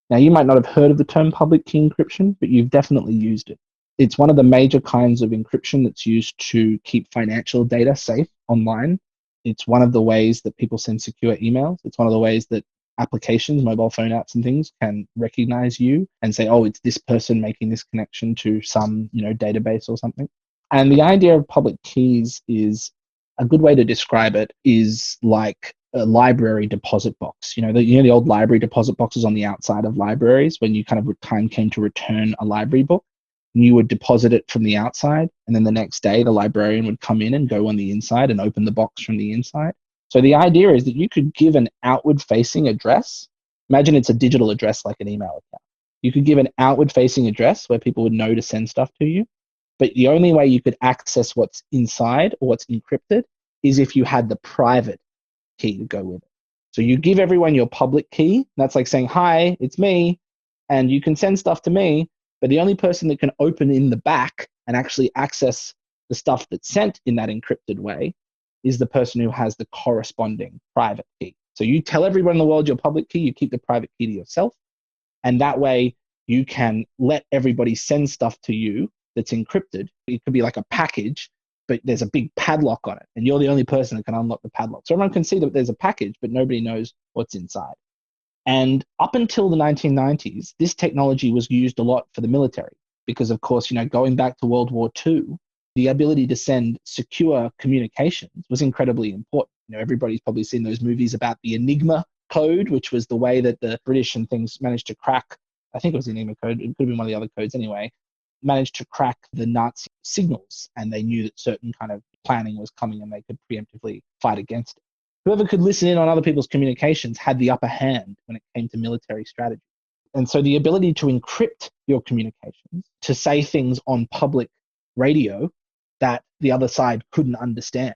Now, you might not have heard of the term public key encryption, but you've definitely used it. It's one of the major kinds of encryption that's used to keep financial data safe online. It's one of the ways that people send secure emails. It's one of the ways that applications, mobile phone apps and things can recognize you and say, oh, it's this person making this connection to some, database or something. And the idea of public keys is a good way to describe it is like a library deposit box. The old library deposit boxes on the outside of libraries when you kind of time came to return a library book. You would deposit it from the outside, and then the next day the librarian would come in and go on the inside and open the box from the inside. So the idea is that you could give an outward-facing address. Imagine it's a digital address like an email account. You could give an outward-facing address where people would know to send stuff to you, but the only way you could access what's inside or what's encrypted is if you had the private key to go with it. So you give everyone your public key. That's like saying, hi, it's me, and you can send stuff to me, but the only person that can open in the back and actually access the stuff that's sent in that encrypted way is the person who has the corresponding private key. So you tell everyone in the world your public key, you keep the private key to yourself, and that way you can let everybody send stuff to you that's encrypted. It could be like a package, but there's a big padlock on it, and you're the only person that can unlock the padlock. So everyone can see that there's a package, but nobody knows what's inside. And up until the 1990s, this technology was used a lot for the military because, of course, going back to World War II, the ability to send secure communications was incredibly important. Everybody's probably seen those movies about the Enigma code, which was the way that the British and things managed to crack. I think it was the Enigma code. It could have been one of the other codes anyway. managed to crack the Nazi signals, and they knew that certain kind of planning was coming and they could preemptively fight against it. Whoever could listen in on other people's communications had the upper hand when it came to military strategy. And so the ability to encrypt your communications, to say things on public radio that the other side couldn't understand,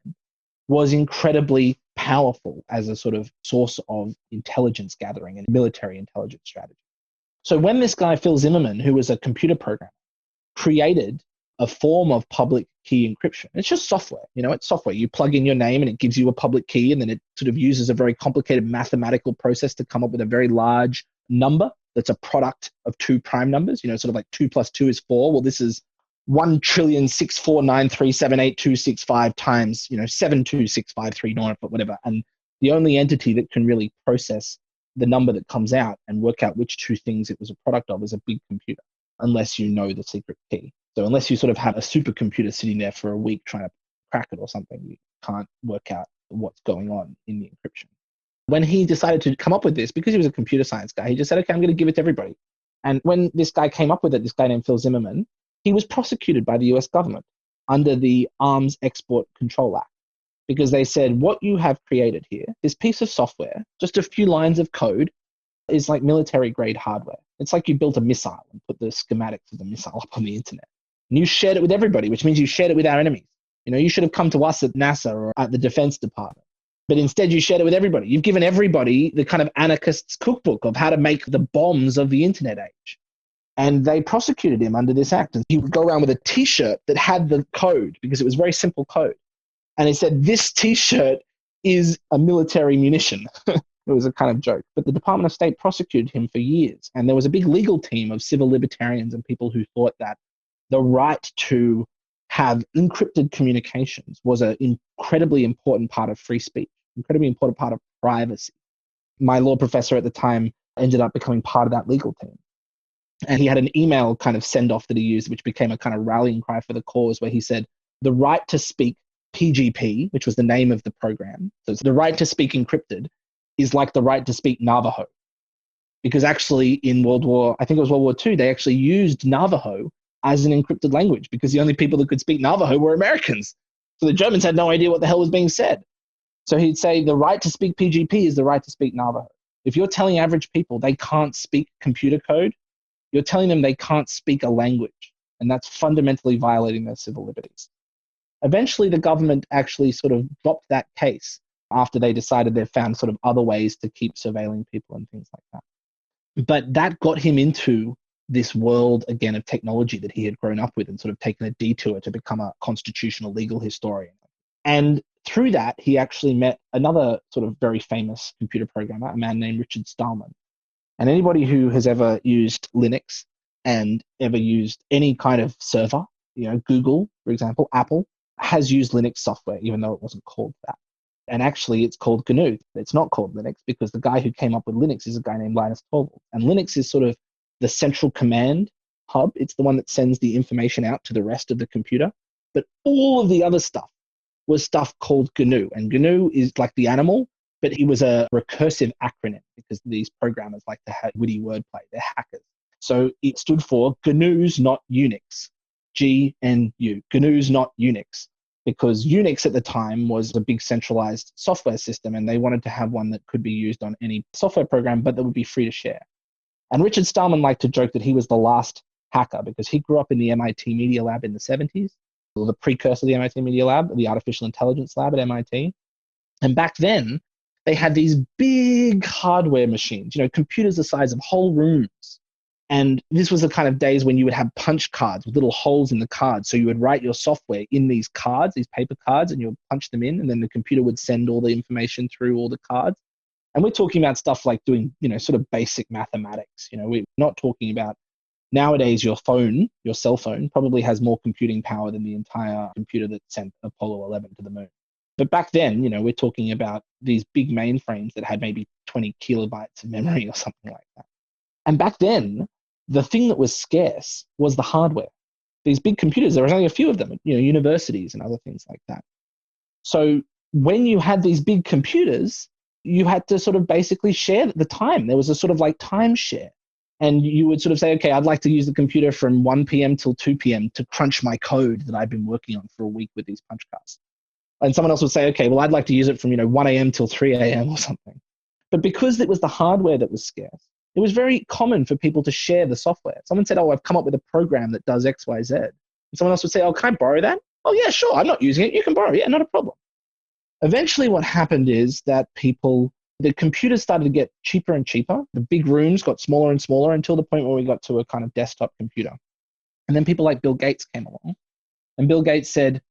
was incredibly powerful as a sort of source of intelligence gathering and military intelligence strategy. So when this guy, Phil Zimmermann, who was a computer programmer, created a form of public key encryption, it's just software. It's software. You plug in your name and it gives you a public key, and then it sort of uses a very complicated mathematical process to come up with a very large number that's a product of two prime numbers, sort of like 2 + 2 is 4. Well, this is 1,649,378,265 times, 72653, whatever. And the only entity that can really process the number that comes out and work out which two things it was a product of is a big computer, unless you know the secret key. So unless you sort of have a supercomputer sitting there for a week trying to crack it or something, you can't work out what's going on in the encryption. When he decided to come up with this, because he was a computer science guy, he just said, okay, I'm going to give it to everybody. And when this guy came up with it, this guy named Phil Zimmermann, he was prosecuted by the US government under the Arms Export Control Act, because they said, what you have created here, this piece of software, just a few lines of code, is like military grade hardware. It's like you built a missile and put the schematics of the missile up on the internet. And you shared it with everybody, which means you shared it with our enemies. You should have come to us at NASA or at the Defense Department. But instead you shared it with everybody. You've given everybody the kind of anarchist's cookbook of how to make the bombs of the internet age. And they prosecuted him under this act. And he would go around with a T-shirt that had the code, because it was very simple code. And he said, this T-shirt is a military munition. It was a kind of joke. But the Department of State prosecuted him for years. And there was a big legal team of civil libertarians and people who thought that the right to have encrypted communications was an incredibly important part of free speech, incredibly important part of privacy. My law professor at the time ended up becoming part of that legal team. And he had an email kind of send-off that he used, which became a kind of rallying cry for the cause, where he said, the right to speak PGP, which was the name of the program, so the right to speak encrypted, is like the right to speak Navajo. Because actually in World War II, they actually used Navajo as an encrypted language, because the only people that could speak Navajo were Americans. So the Germans had no idea what the hell was being said. So he'd say the right to speak PGP is the right to speak Navajo. If you're telling average people they can't speak computer code, you're telling them they can't speak a language, and that's fundamentally violating their civil liberties. Eventually, the government actually sort of dropped that case after they decided they've found sort of other ways to keep surveilling people and things like that. But that got him into this world, again, of technology that he had grown up with and sort of taken a detour to become a constitutional legal historian. And through that, he actually met another sort of very famous computer programmer, a man named Richard Stallman. And anybody who has ever used Linux and ever used any kind of server, Google, for example, Apple, has used Linux software, even though it wasn't called that. And actually, it's called GNU. It's not called Linux because the guy who came up with Linux is a guy named Linus Torvalds. And Linux is sort of the central command hub. It's the one that sends the information out to the rest of the computer. But all of the other stuff was stuff called GNU. And GNU is like the animal, but it was a recursive acronym because these programmers like to have witty wordplay. They're hackers. So it stood for GNU's not Unix. GNU. GNU's not Unix. Because Unix at the time was a big centralized software system, and they wanted to have one that could be used on any software program, but that would be free to share. And Richard Stallman liked to joke that he was the last hacker because he grew up in the MIT Media Lab in the 70s, or the precursor to the MIT Media Lab, the Artificial Intelligence Lab at MIT. And back then, they had these big hardware machines, computers the size of whole rooms. And this was the kind of days when you would have punch cards with little holes in the cards. So you would write your software in these cards, these paper cards, and you would punch them in, and then the computer would send all the information through all the cards. And we're talking about stuff like doing, sort of basic mathematics. We're not talking about nowadays your cell phone probably has more computing power than the entire computer that sent Apollo 11 to the moon. But back then, we're talking about these big mainframes that had maybe 20 kilobytes of memory or something like that. And back then, the thing that was scarce was the hardware. These big computers, there was only a few of them at universities and other things like that. So when you had these big computers, you had to sort of basically share the time. There was a sort of like time share. And you would sort of say, okay, I'd like to use the computer from 1 p.m. till 2 p.m. to crunch my code that I've been working on for a week with these punch cards. And someone else would say, okay, well, I'd like to use it from 1 a.m. till 3 a.m. or something. But because it was the hardware that was scarce, it was very common for people to share the software. Someone said, oh, I've come up with a program that does X, Y, Z. And someone else would say, oh, can I borrow that? Oh, yeah, sure. I'm not using it. You can borrow it. Yeah, not a problem. Eventually, what happened is that the computers started to get cheaper and cheaper. The big rooms got smaller and smaller until the point where we got to a kind of desktop computer. And then people like Bill Gates came along. And Bill Gates said,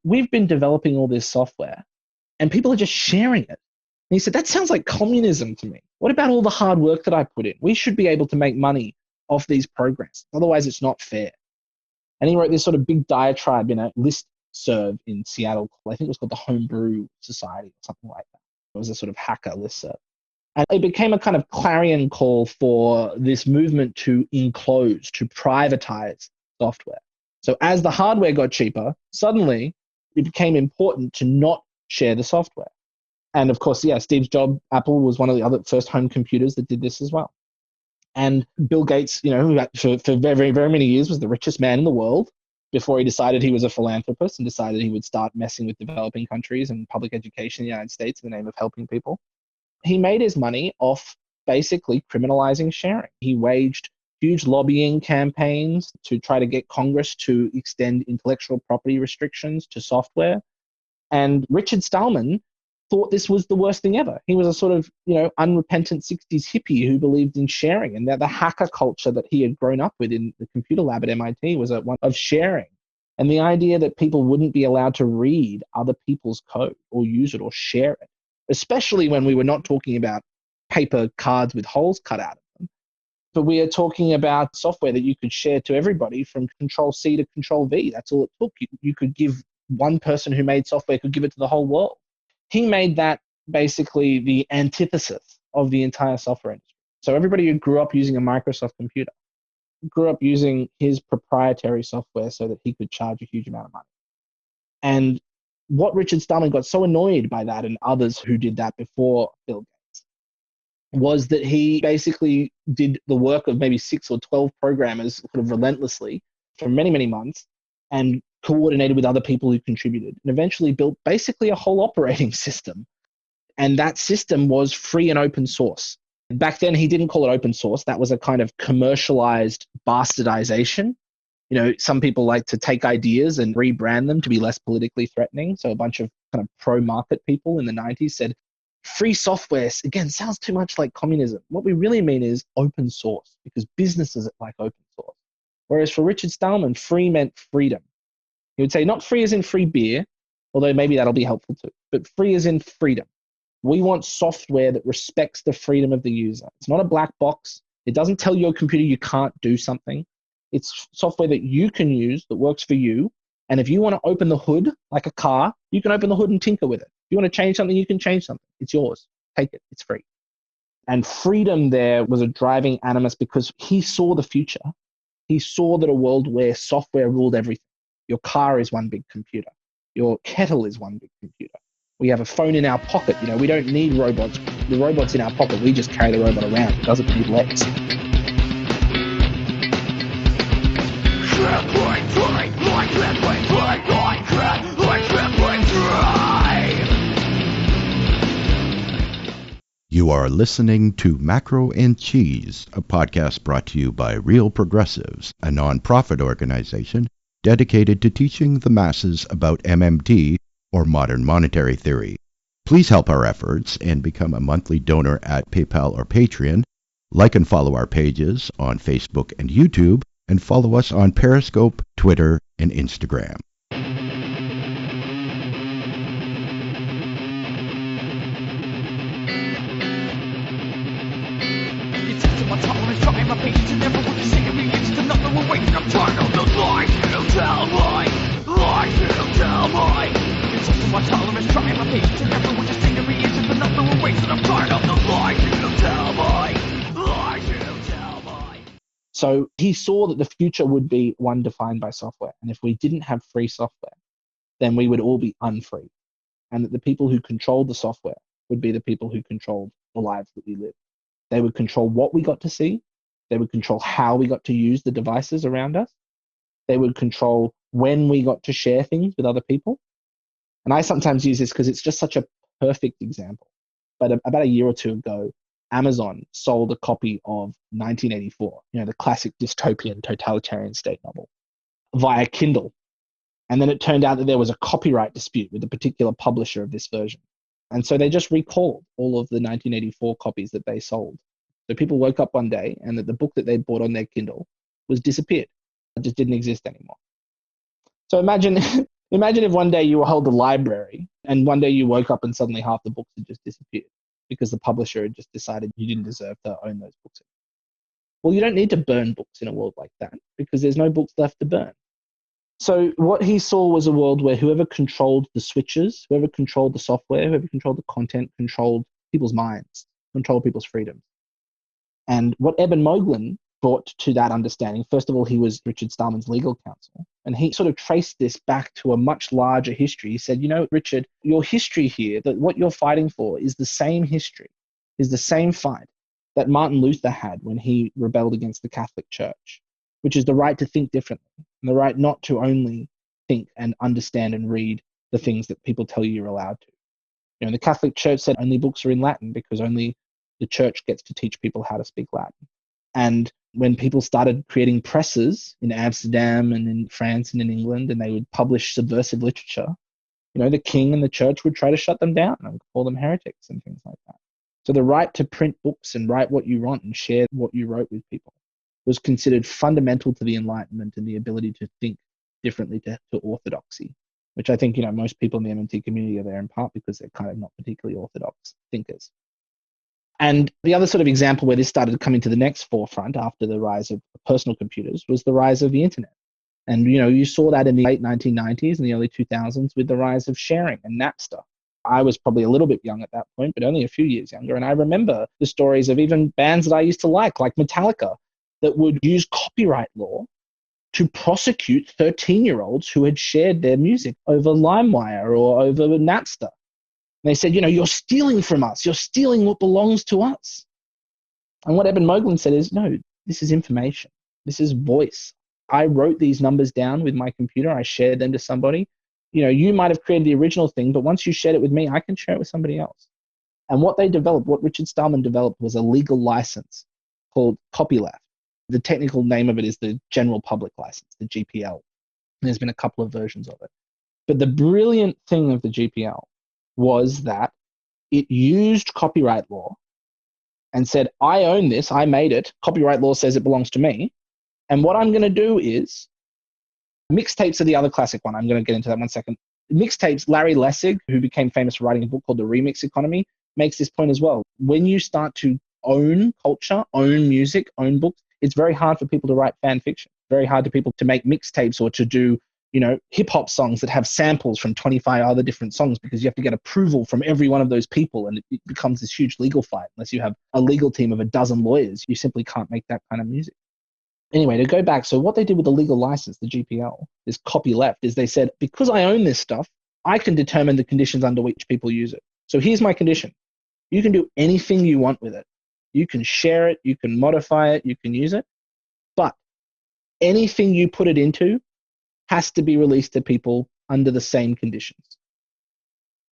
we've been developing all this software and people are just sharing it. And he said, that sounds like communism to me. What about all the hard work that I put in? We should be able to make money off these programs. Otherwise, it's not fair. And he wrote this sort of big diatribe in a listserv in Seattle. I think it was called the Homebrew Society or something like that. It was a sort of hacker listserv. And it became a kind of clarion call for this movement to enclose, to privatize software. So as the hardware got cheaper, suddenly it became important to not share the software. And of course, Steve Jobs, Apple was one of the other first home computers that did this as well. And Bill Gates, who for very, very many years was the richest man in the world before he decided he was a philanthropist and decided he would start messing with developing countries and public education in the United States in the name of helping people. He made his money off basically criminalizing sharing. He waged huge lobbying campaigns to try to get Congress to extend intellectual property restrictions to software. And Richard Stallman thought this was the worst thing ever. He was a sort of, unrepentant 60s hippie who believed in sharing, and that the hacker culture that he had grown up with in the computer lab at MIT was one of sharing. And the idea that people wouldn't be allowed to read other people's code or use it or share it, especially when we were not talking about paper cards with holes cut out of them, but we are talking about software that you could share to everybody from Control-C to Control-V. That's all it took. You could give one person who made software could give it to the whole world. He made that basically the antithesis of the entire software industry. So everybody who grew up using a Microsoft computer grew up using his proprietary software so that he could charge a huge amount of money. And what Richard Stallman got so annoyed by that, and others who did that before Bill Gates, was that he basically did the work of maybe 6 or 12 programmers sort of relentlessly for many, many months and coordinated with other people who contributed, and eventually built basically a whole operating system. And that system was free and open source. Back then, he didn't call it open source. That was a kind of commercialized bastardization. Some people like to take ideas and rebrand them to be less politically threatening. So a bunch of kind of pro-market people in the 90s said, free software, again, sounds too much like communism. What we really mean is open source, because businesses like open source. Whereas for Richard Stallman, free meant freedom. He would say not free as in free beer, although maybe that'll be helpful too, but free as in freedom. We want software that respects the freedom of the user. It's not a black box. It doesn't tell your computer you can't do something. It's software that you can use that works for you. And if you want to open the hood like a car, you can open the hood and tinker with it. If you want to change something, you can change something. It's yours. Take it. It's free. And freedom there was a driving animus because he saw the future. He saw that a world where software ruled everything. Your car is one big computer. Your kettle is one big computer. We have a phone in our pocket. We don't need robots. The robot's in our pocket. We just carry the robot around. It doesn't need legs. You are listening to Macro and Cheese, a podcast brought to you by Real Progressives, a nonprofit organization dedicated to teaching the masses about MMT, or modern monetary theory. Please help our efforts and become a monthly donor at PayPal or Patreon. Like and follow our pages on Facebook and YouTube, and follow us on Periscope, Twitter, and Instagram. So he saw that the future would be one defined by software. And if we didn't have free software, then we would all be unfree. And that the people who controlled the software would be the people who controlled the lives that we live. They would control what we got to see, They would control how we got to use the devices around us. They would control when we got to share things with other people. And I sometimes use this because it's just such a perfect example. But about a year or two ago, Amazon sold a copy of 1984, the classic dystopian totalitarian state novel, via Kindle. And then it turned out that there was a copyright dispute with the particular publisher of this version. And so they just recalled all of the 1984 copies that they sold. So people woke up one day and that the book that they bought on their Kindle was disappeared. It just didn't exist anymore. So imagine if one day you held a library and one day you woke up and suddenly half the books had just disappeared because the publisher had just decided you didn't deserve to own those books. Well, you don't need to burn books in a world like that because there's no books left to burn. So what he saw was a world where whoever controlled the switches, whoever controlled the software, whoever controlled the content, controlled people's minds, controlled people's freedoms. And what Eben Moglen brought to that understanding, first of all, he was Richard Stallman's legal counsel. And he sort of traced this back to a much larger history. He said, Richard, your history here, that what you're fighting for is the same history, is the same fight that Martin Luther had when he rebelled against the Catholic Church, which is the right to think differently and the right not to only think and understand and read the things that people tell you you're allowed to. The Catholic Church said only books are in Latin because only the church gets to teach people how to speak Latin. And when people started creating presses in Amsterdam and in France and in England, and they would publish subversive literature, the king and the church would try to shut them down and call them heretics and things like that. So the right to print books and write what you want and share what you wrote with people was considered fundamental to the Enlightenment and the ability to think differently to orthodoxy, which I think, most people in the MMT community are there in part because they're kind of not particularly orthodox thinkers. And the other sort of example where this started coming to the next forefront after the rise of personal computers was the rise of the internet. And, you saw that in the late 1990s and the early 2000s with the rise of sharing and Napster. I was probably a little bit young at that point, but only a few years younger. And I remember the stories of even bands that I used to like Metallica, that would use copyright law to prosecute 13-year-olds who had shared their music over LimeWire or over Napster. They said, you're stealing from us. You're stealing what belongs to us. And what Eben Moglen said is, no, this is information. This is voice. I wrote these numbers down with my computer. I shared them to somebody. You might have created the original thing, but once you shared it with me, I can share it with somebody else. And what Richard Stallman developed was a legal license called copyleft. The technical name of it is the General Public License, the GPL. There's been a couple of versions of it. But the brilliant thing of the GPL was that it used copyright law and said, I own this, I made it, copyright law says it belongs to me. And what I'm going to do is, mixtapes are the other classic one. I'm going to get into that one second. Mixtapes, Larry Lessig, who became famous for writing a book called The Remix Economy, makes this point as well. When you start to own culture, own music, own books, it's very hard for people to write fan fiction. Very hard for people to make mixtapes or to do hip hop songs that have samples from 25 other different songs because you have to get approval from every one of those people. And it becomes this huge legal fight. Unless you have a legal team of a dozen lawyers, you simply can't make that kind of music. Anyway, to go back, so what they did with the legal license, the GPL, this copyleft, is they said, because I own this stuff, I can determine the conditions under which people use it. So here's my condition. You can do anything you want with it. You can share it, you can modify it, you can use it. But anything you put it into has to be released to people under the same conditions.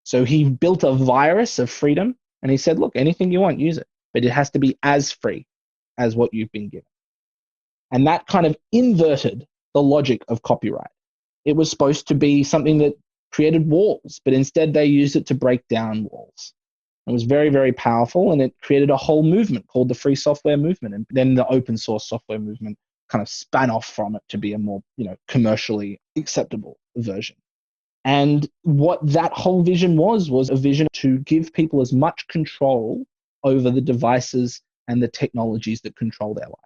So he built a virus of freedom and he said, look, anything you want, use it. But it has to be as free as what you've been given. And that kind of inverted the logic of copyright. It was supposed to be something that created walls, but instead they used it to break down walls. It was very, very powerful, and it created a whole movement called the free software movement. And then the open source software movement kind of span off from it to be a more, commercially acceptable version. And what that whole vision was a vision to give people as much control over the devices and the technologies that control their life.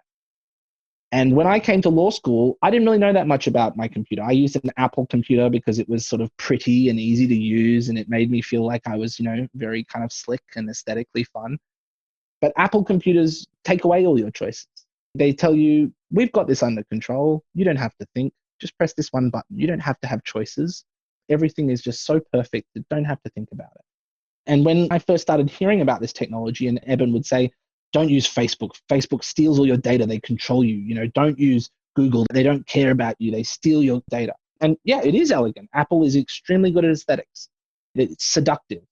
And when I came to law school, I didn't really know that much about my computer. I used an Apple computer because it was sort of pretty and easy to use, and it made me feel like I was, very kind of slick and aesthetically fun. But Apple computers take away all your choices. They tell you, we've got this under control. You don't have to think. Just press this one button. You don't have to have choices. Everything is just so perfect that you don't have to think about it. And when I first started hearing about this technology, and Eben would say, Don't use Facebook. Facebook steals all your data. They control you. Don't use Google. They don't care about you. They steal your data. And yeah, it is elegant. Apple is extremely good at aesthetics. It's seductive.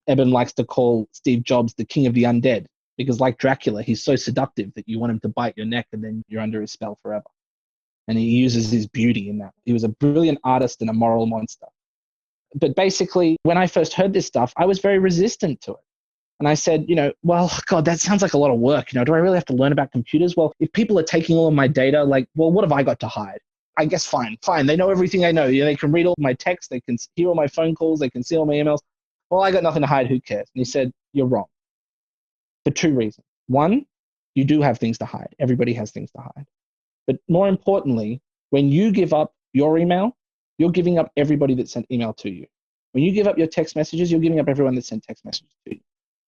Eben likes to call Steve Jobs the king of the undead because, like Dracula, he's so seductive that you want him to bite your neck and then you're under his spell forever. And he uses his beauty in that. He was a brilliant artist and a moral monster. But basically, when I first heard this stuff, I was very resistant to it. And I said, well, God, that sounds like a lot of work. Do I really have to learn about computers? Well, if people are taking all of my data, what have I got to hide? I guess fine. They know everything I know. They can read all my texts. They can hear all my phone calls. They can see all my emails. Well, I got nothing to hide. Who cares? And he said, you're wrong. For two reasons. One, you do have things to hide. Everybody has things to hide. But more importantly, when you give up your email, you're giving up everybody that sent email to you. When you give up your text messages, you're giving up everyone that sent text messages to you.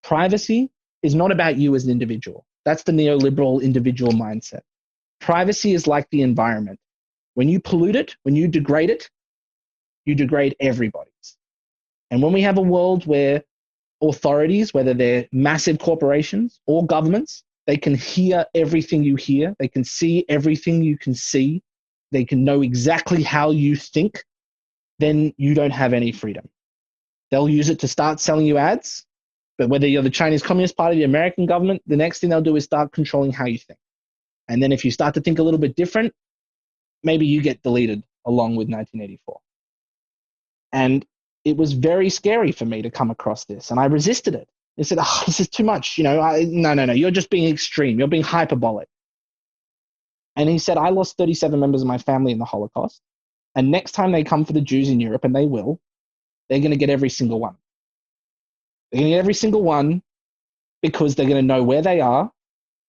Privacy is not about you as an individual. That's the neoliberal individual mindset. Privacy is like the environment. When you pollute it, when you degrade it, you degrade everybody's. And when we have a world where authorities, whether they're massive corporations or governments, they can hear everything you hear, they can see everything you can see, they can know exactly how you think, then you don't have any freedom. They'll use it to start selling you ads, but whether you're the Chinese Communist Party, the American government, the next thing they'll do is start controlling how you think. And then if you start to think a little bit different, maybe you get deleted along with 1984. And it was very scary for me to come across this, and I resisted it. I said, this is too much. No, you're just being extreme. You're being hyperbolic. And he said, I lost 37 members of my family in the Holocaust. And next time they come for the Jews in Europe, and they will, they're going to get every single one. They're going to get every single one because they're going to know where they are.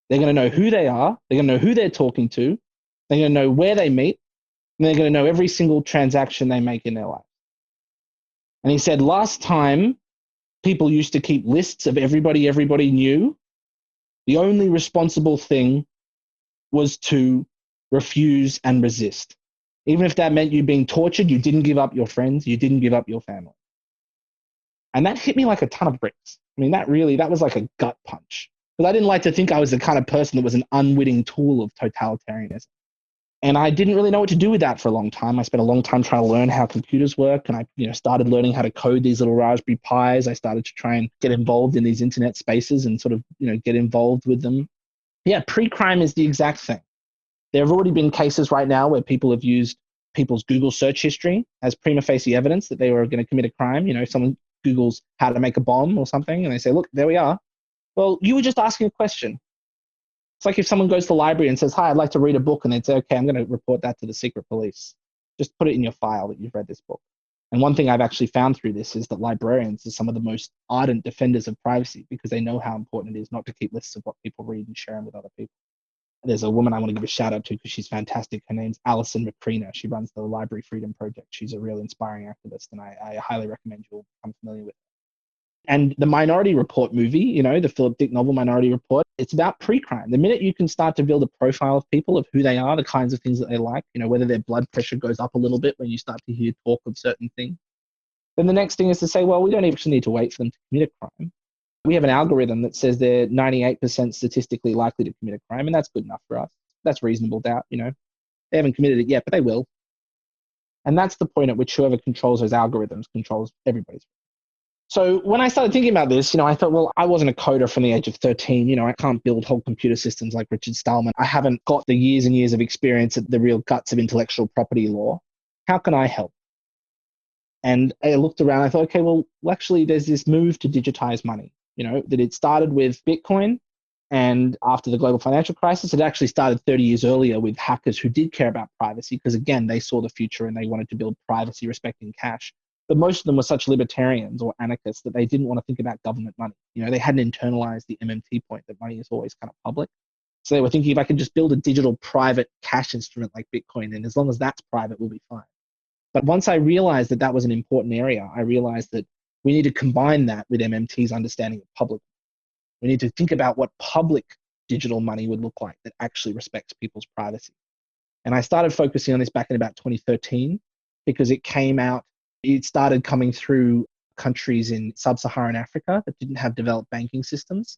They're going to know who they are. They're going to know who they're talking to. They're going to know where they meet. And they're going to know every single transaction they make in their life. And he said, last time people used to keep lists of everybody knew, the only responsible thing was to refuse and resist. Even if that meant you being tortured, you didn't give up your friends, you didn't give up your family. And that hit me like a ton of bricks. I mean, that was like a gut punch. Because I didn't like to think I was the kind of person that was an unwitting tool of totalitarianism. And I didn't really know what to do with that for a long time. I spent a long time trying to learn how computers work. And I started learning how to code these little Raspberry Pis. I started to try and get involved in these internet spaces and sort of, get involved with them. Yeah, pre-crime is the exact thing. There have already been cases right now where people have used people's Google search history as prima facie evidence that they were going to commit a crime. If someone Googles how to make a bomb or something and they say, look, there we are. Well, you were just asking a question. It's like if someone goes to the library and says, hi, I'd like to read a book, and they'd say, okay, I'm going to report that to the secret police. Just put it in your file that you've read this book. And one thing I've actually found through this is that librarians are some of the most ardent defenders of privacy because they know how important it is not to keep lists of what people read and share them with other people. There's a woman I want to give a shout out to because she's fantastic. Her name's Alison McCreena. She runs the Library Freedom Project. She's a real inspiring activist, and I highly recommend you'll become familiar with her. And the Minority Report movie, the Philip Dick novel Minority Report, it's about pre-crime. The minute you can start to build a profile of people, of who they are, the kinds of things that they like, whether their blood pressure goes up a little bit when you start to hear talk of certain things, then the next thing is to say, well, we don't actually need to wait for them to commit a crime. We have an algorithm that says they're 98% statistically likely to commit a crime, and that's good enough for us. That's reasonable doubt, They haven't committed it yet, but they will. And that's the point at which whoever controls those algorithms controls everybody's. So when I started thinking about this, I thought, well, I wasn't a coder from the age of 13. I can't build whole computer systems like Richard Stallman. I haven't got the years and years of experience at the real guts of intellectual property law. How can I help? And I looked around. I thought, okay, well, actually, there's this move to digitize money, that it started with Bitcoin. And after the global financial crisis, it actually started 30 years earlier with hackers who did care about privacy because, again, they saw the future and they wanted to build privacy respecting cash. But most of them were such libertarians or anarchists that they didn't want to think about government money. They hadn't internalized the MMT point that money is always kind of public. So they were thinking, if I can just build a digital private cash instrument like Bitcoin, then as long as that's private, we'll be fine. But once I realized that that was an important area, I realized that we need to combine that with MMT's understanding of public. We need to think about what public digital money would look like that actually respects people's privacy. And I started focusing on this back in about 2013 because it started coming through countries in sub-Saharan Africa that didn't have developed banking systems.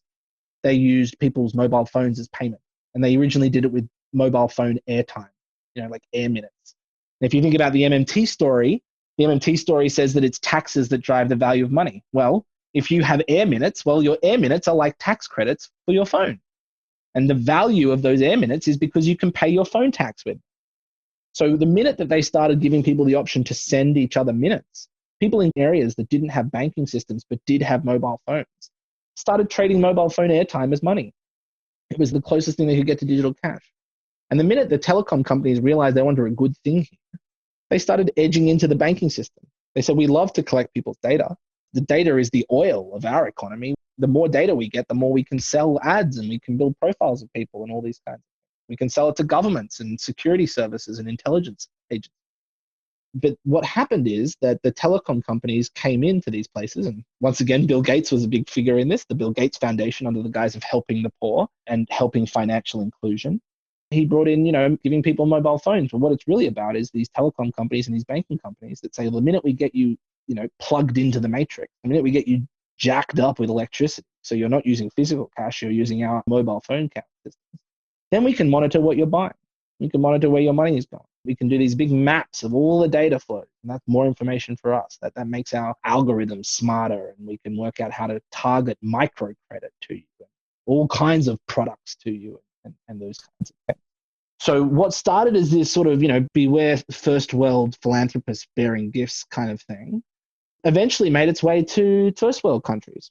they used people's mobile phones as payment. And they originally did it with mobile phone airtime, like air minutes. And if you think about the MMT story, the MMT story says that it's taxes that drive the value of money. Well, if you have air minutes, well, your air minutes are like tax credits for your phone. And the value of those air minutes is because you can pay your phone tax with. So the minute that they started giving people the option to send each other minutes, people in areas that didn't have banking systems but did have mobile phones started trading mobile phone airtime as money. It was the closest thing they could get to digital cash. And the minute the telecom companies realized they wanted a good thing here, they started edging into the banking system. They said, we love to collect people's data. The data is the oil of our economy. The more data we get, the more we can sell ads and we can build profiles of people and all these kinds of things. We can sell it to governments and security services and intelligence agents. But what happened is that the telecom companies came into these places, and once again, Bill Gates was a big figure in this, the Bill Gates Foundation, under the guise of helping the poor and helping financial inclusion. He brought in, giving people mobile phones. But what it's really about is these telecom companies and these banking companies that say, the minute we get you, plugged into the matrix, the minute we get you jacked up with electricity, so you're not using physical cash, you're using our mobile phone cash systems, then we can monitor what you're buying. We can monitor where your money is going. We can do these big maps of all the data flows, and that's more information for us. That makes our algorithms smarter, and we can work out how to target microcredit to you, and all kinds of products to you, and those kinds of things. So what started as this sort of, beware first world philanthropists bearing gifts kind of thing, eventually made its way to first world countries.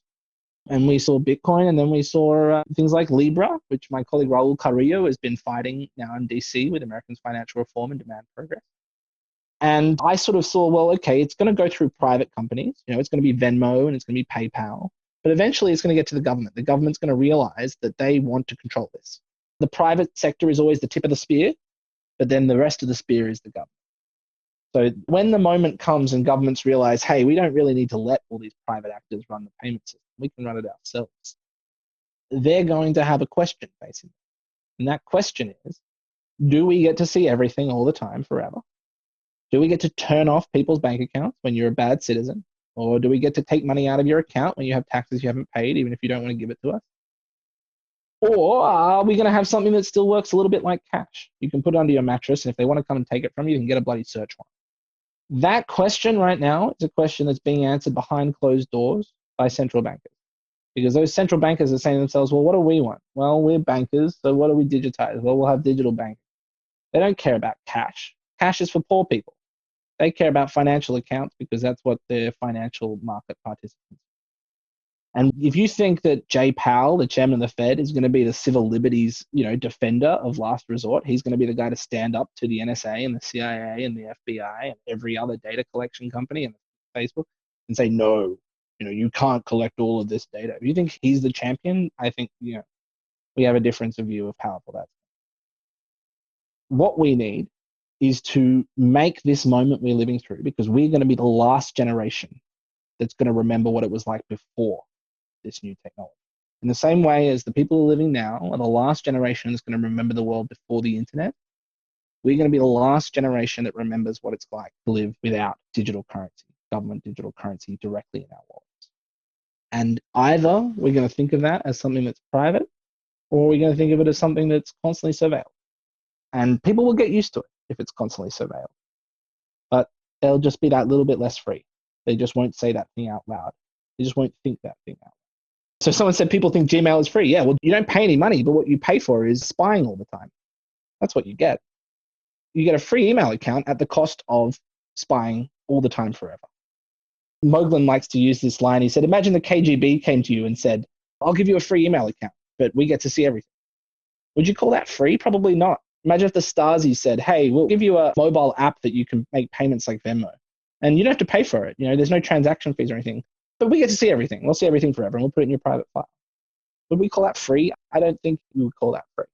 And we saw Bitcoin, and then we saw things like Libra, which my colleague Raul Carrillo has been fighting now in DC with Americans Financial Reform and Demand Progress. And I sort of saw, well, okay, it's going to go through private companies. It's going to be Venmo and it's going to be PayPal. But eventually it's going to get to the government. The government's going to realize that they want to control this. The private sector is always the tip of the spear, but then the rest of the spear is the government. So when the moment comes and governments realize, hey, we don't really need to let all these private actors run the payment system, we can run it ourselves, they're going to have a question facing them. And that question is, do we get to see everything all the time forever? Do we get to turn off people's bank accounts when you're a bad citizen? Or do we get to take money out of your account when you have taxes you haven't paid, even if you don't want to give it to us? Or are we going to have something that still works a little bit like cash? You can put it under your mattress, and if they want to come and take it from you, you can get a bloody search warrant. That question right now is a question that's being answered behind closed doors by central bankers. Because those central bankers are saying to themselves, well, what do we want? Well, we're bankers, so what do we digitize? Well, we'll have digital banking. They don't care about cash. Cash is for poor people. They care about financial accounts because that's what their financial market participants. And if you think that Jay Powell, the chairman of the Fed, is going to be the civil liberties, defender of last resort, he's going to be the guy to stand up to the NSA and the CIA and the FBI and every other data collection company and Facebook and say, no, you can't collect all of this data. If you think he's the champion, I think, we have a difference of view of how powerful that's. What we need is to make this moment we're living through, because we're going to be the last generation that's going to remember what it was like before this new technology. In the same way as the people who are living now are the last generation that's going to remember the world before the internet, we're going to be the last generation that remembers what it's like to live without digital currency, government digital currency directly in our wallets. And either we're going to think of that as something that's private, or we're going to think of it as something that's constantly surveilled. And people will get used to it if it's constantly surveilled. But they'll just be that little bit less free. They just won't say that thing out loud. They just won't think that thing out loud. So someone said people think Gmail is free. Yeah, well, you don't pay any money, but what you pay for is spying all the time. That's what you get. You get a free email account at the cost of spying all the time forever. Moglen likes to use this line. He said, imagine the KGB came to you and said, I'll give you a free email account, but we get to see everything. Would you call that free? Probably not. Imagine if the Stasi said, hey, we'll give you a mobile app that you can make payments like Venmo. And you don't have to pay for it. There's no transaction fees or anything. But we get to see everything. We'll see everything forever, and we'll put it in your private file. Would we call that free? I don't think we would call that free.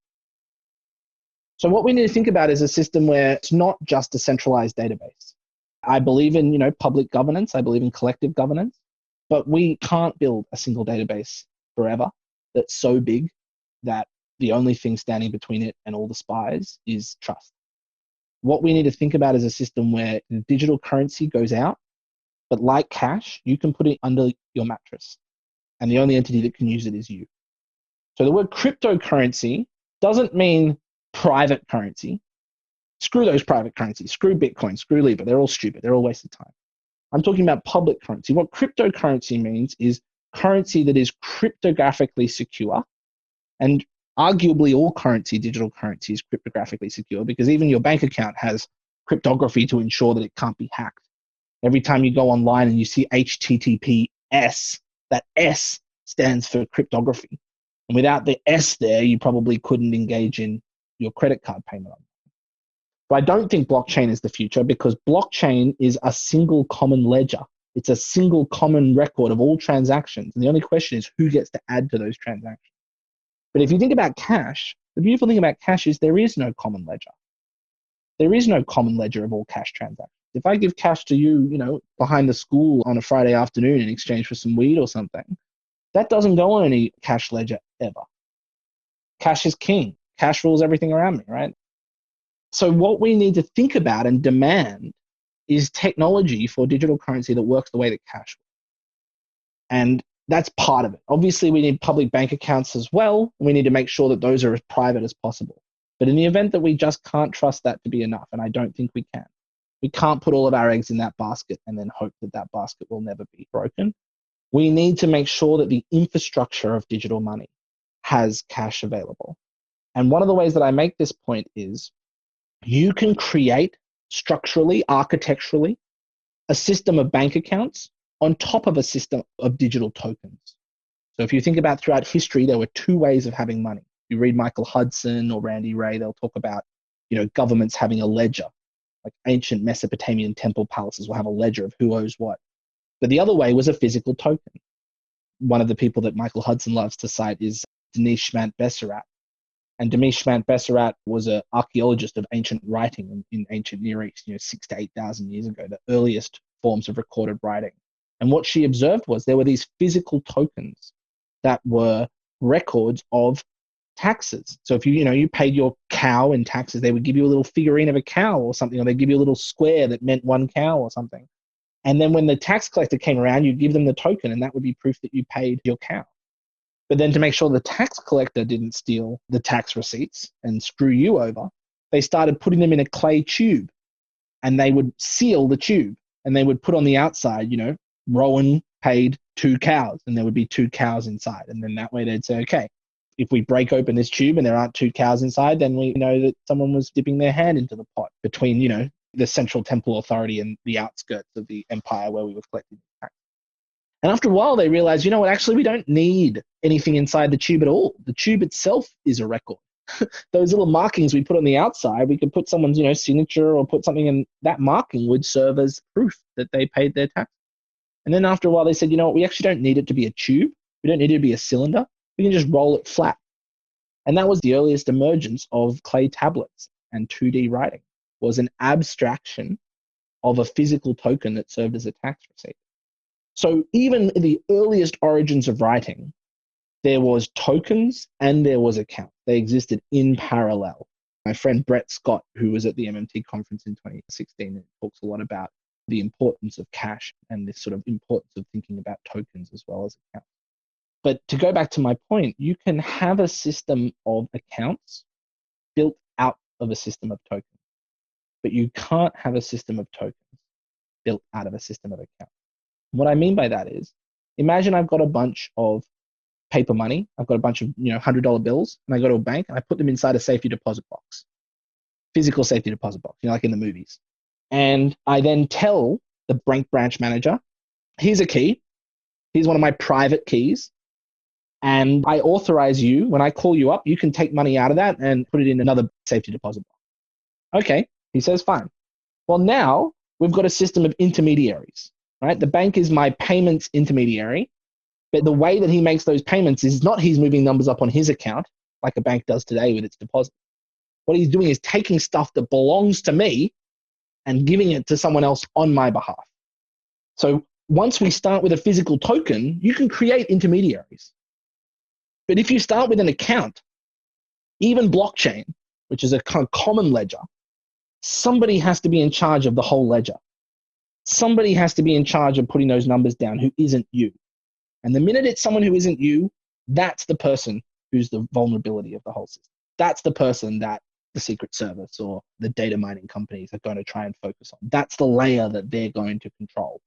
So what we need to think about is a system where it's not just a centralized database. I believe in, public governance. I believe in collective governance. But we can't build a single database forever that's so big that the only thing standing between it and all the spies is trust. What we need to think about is a system where the digital currency goes out, but like cash, you can put it under your mattress, and the only entity that can use it is you. So the word cryptocurrency doesn't mean private currency. Screw those private currencies. Screw Bitcoin. Screw Libra. They're all stupid. They're all waste of time. I'm talking about public currency. What cryptocurrency means is currency that is cryptographically secure. And arguably all currency, digital currency, is cryptographically secure because even your bank account has cryptography to ensure that it can't be hacked. Every time you go online and you see HTTPS, that S stands for cryptography. And without the S there, you probably couldn't engage in your credit card payment. But I don't think blockchain is the future because blockchain is a single common ledger. It's a single common record of all transactions. And the only question is who gets to add to those transactions. But if you think about cash, the beautiful thing about cash is there is no common ledger. There is no common ledger of all cash transactions. If I give cash to you, behind the school on a Friday afternoon in exchange for some weed or something, that doesn't go on any cash ledger ever. Cash is king. Cash rules everything around me, right? So what we need to think about and demand is technology for digital currency that works the way that cash works. And that's part of it. Obviously, we need public bank accounts as well. We need to make sure that those are as private as possible. But in the event that we just can't trust that to be enough, and I don't think we can, we can't put all of our eggs in that basket and then hope that that basket will never be broken. We need to make sure that the infrastructure of digital money has cash available. And one of the ways that I make this point is you can create structurally, architecturally, a system of bank accounts on top of a system of digital tokens. So if you think about throughout history, there were two ways of having money. You read Michael Hudson or Randy Ray, they'll talk about, governments having a ledger. Like ancient Mesopotamian temple palaces will have a ledger of who owes what. But the other way was a physical token. One of the people that Michael Hudson loves to cite is Dinesh Shmant-Besserat. And Dinesh Shmant-Besserat was an archaeologist of ancient writing in ancient Near East, 6,000 to 8,000 years ago, the earliest forms of recorded writing. And what she observed was there were these physical tokens that were records of taxes. So if you paid your cow in taxes, they would give you a little figurine of a cow or something, or they'd give you a little square that meant one cow or something. And then when the tax collector came around, you'd give them the token, and that would be proof that you paid your cow. But then to make sure the tax collector didn't steal the tax receipts and screw you over, they started putting them in a clay tube, and they would seal the tube, and they would put on the outside, Rohan paid 2 cows, and there would be 2 cows inside. And then that way they'd say, okay, if we break open this tube and there aren't 2 cows inside, then we know that someone was dipping their hand into the pot between, the central temple authority and the outskirts of the empire where we were collecting tax. And after a while, they realized, actually, we don't need anything inside the tube at all. The tube itself is a record. Those little markings we put on the outside, we could put someone's, signature or put something, and that marking would serve as proof that they paid their tax. And then after a while, they said, we actually don't need it to be a tube. We don't need it to be a cylinder. We can just roll it flat. And that was the earliest emergence of clay tablets and 2D writing, was an abstraction of a physical token that served as a tax receipt. So even in the earliest origins of writing, there was tokens and there was accounts. They existed in parallel. My friend Brett Scott, who was at the MMT conference in 2016, talks a lot about the importance of cash and this sort of importance of thinking about tokens as well as accounts. But to go back to my point, you can have a system of accounts built out of a system of tokens, but you can't have a system of tokens built out of a system of accounts. What I mean by that is, imagine I've got a bunch of paper money. I've got a bunch of $100 bills, and I go to a bank and I put them inside a safety deposit box, physical safety deposit box, like in the movies. And I then tell the bank branch manager, here's a key. Here's one of my private keys. And I authorize you, when I call you up, you can take money out of that and put it in another safety deposit box. Okay, he says, fine. Well, now we've got a system of intermediaries, right? The bank is my payments intermediary, but the way that he makes those payments is not he's moving numbers up on his account like a bank does today with its deposit. What he's doing is taking stuff that belongs to me and giving it to someone else on my behalf. So once we start with a physical token, you can create intermediaries. But if you start with an account, even blockchain, which is a kind of common ledger, somebody has to be in charge of the whole ledger. Somebody has to be in charge of putting those numbers down who isn't you. And the minute it's someone who isn't you, that's the person who's the vulnerability of the whole system. That's the person that the Secret Service or the data mining companies are going to try and focus on. That's the layer that they're going to control.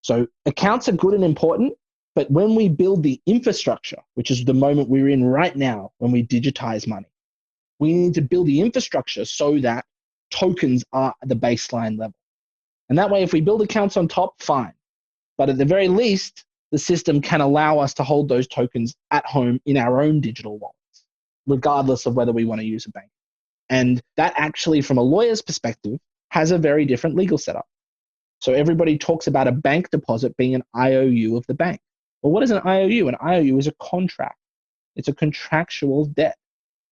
So accounts are good and important, but when we build the infrastructure, which is the moment we're in right now when we digitize money, we need to build the infrastructure so that tokens are at the baseline level. And that way, if we build accounts on top, fine. But at the very least, the system can allow us to hold those tokens at home in our own digital wallets, regardless of whether we want to use a bank. And that actually, from a lawyer's perspective, has a very different legal setup. So everybody talks about a bank deposit being an IOU of the bank. Well, what is an IOU? An IOU is a contract. It's a contractual debt.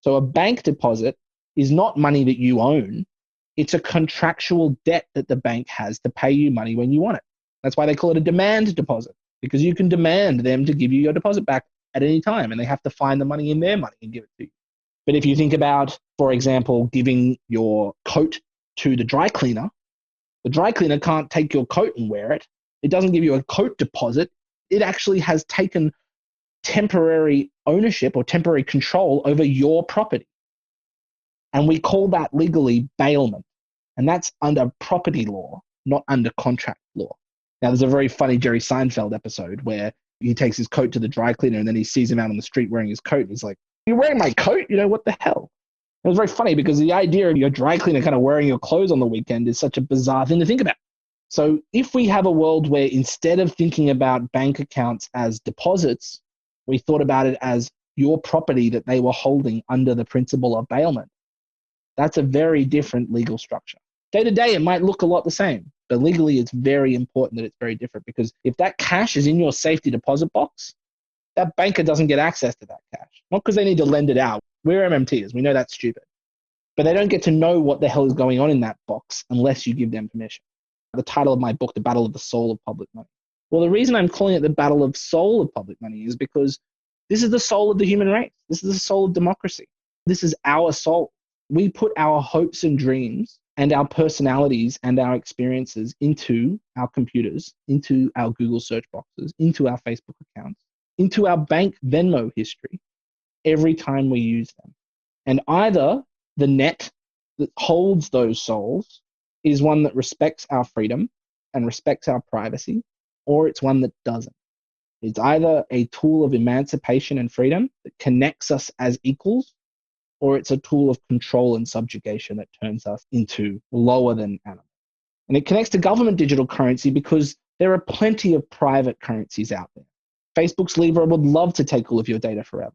So a bank deposit is not money that you own. It's a contractual debt that the bank has to pay you money when you want it. That's why they call it a demand deposit, because you can demand them to give you your deposit back at any time, and they have to find the money in their money and give it to you. But if you think about, for example, giving your coat to the dry cleaner can't take your coat and wear it. It doesn't give you a coat deposit. It actually has taken temporary ownership or temporary control over your property. And we call that legally bailment. And that's under property law, not under contract law. Now, there's a very funny Jerry Seinfeld episode where he takes his coat to the dry cleaner and then he sees him out on the street wearing his coat. And he's like, "You're wearing my coat? You know, what the hell?" It was very funny because the idea of your dry cleaner kind of wearing your clothes on the weekend is such a bizarre thing to think about. So if we have a world where instead of thinking about bank accounts as deposits, we thought about it as your property that they were holding under the principle of bailment, that's a very different legal structure. Day to day, it might look a lot the same, but legally it's very important that it's very different, because if that cash is in your safety deposit box, that banker doesn't get access to that cash. Not because they need to lend it out. We're MMTers. We know that's stupid. But they don't get to know what the hell is going on in that box unless you give them permission. The title of my book, The Battle of the Soul of Public Money. Well, the reason I'm calling it the Battle of Soul of Public Money is because this is the soul of the human race. This is the soul of democracy. This is our soul. We put our hopes and dreams and our personalities and our experiences into our computers, into our Google search boxes, into our Facebook accounts, into our bank Venmo history every time we use them. And either the net that holds those souls is one that respects our freedom and respects our privacy, or it's one that doesn't. It's either a tool of emancipation and freedom that connects us as equals, or it's a tool of control and subjugation that turns us into lower than animals. And it connects to government digital currency because there are plenty of private currencies out there. Facebook's Libra would love to take all of your data forever.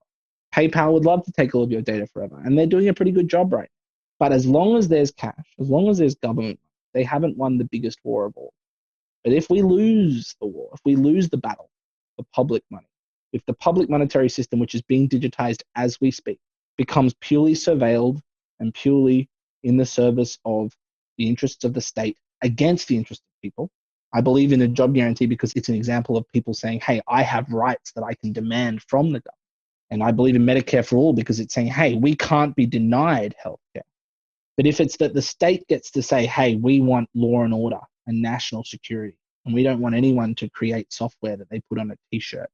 PayPal would love to take all of your data forever. And they're doing a pretty good job right now. But as long as there's cash, as long as there's government, they haven't won the biggest war of all. But if we lose the war, if we lose the battle for public money, if the public monetary system, which is being digitized as we speak, becomes purely surveilled and purely in the service of the interests of the state against the interests of people, I believe in a job guarantee because it's an example of people saying, hey, I have rights that I can demand from the government. And I believe in Medicare for all because it's saying, hey, we can't be denied healthcare. But if it's that the state gets to say, hey, we want law and order and national security, and we don't want anyone to create software that they put on a t-shirt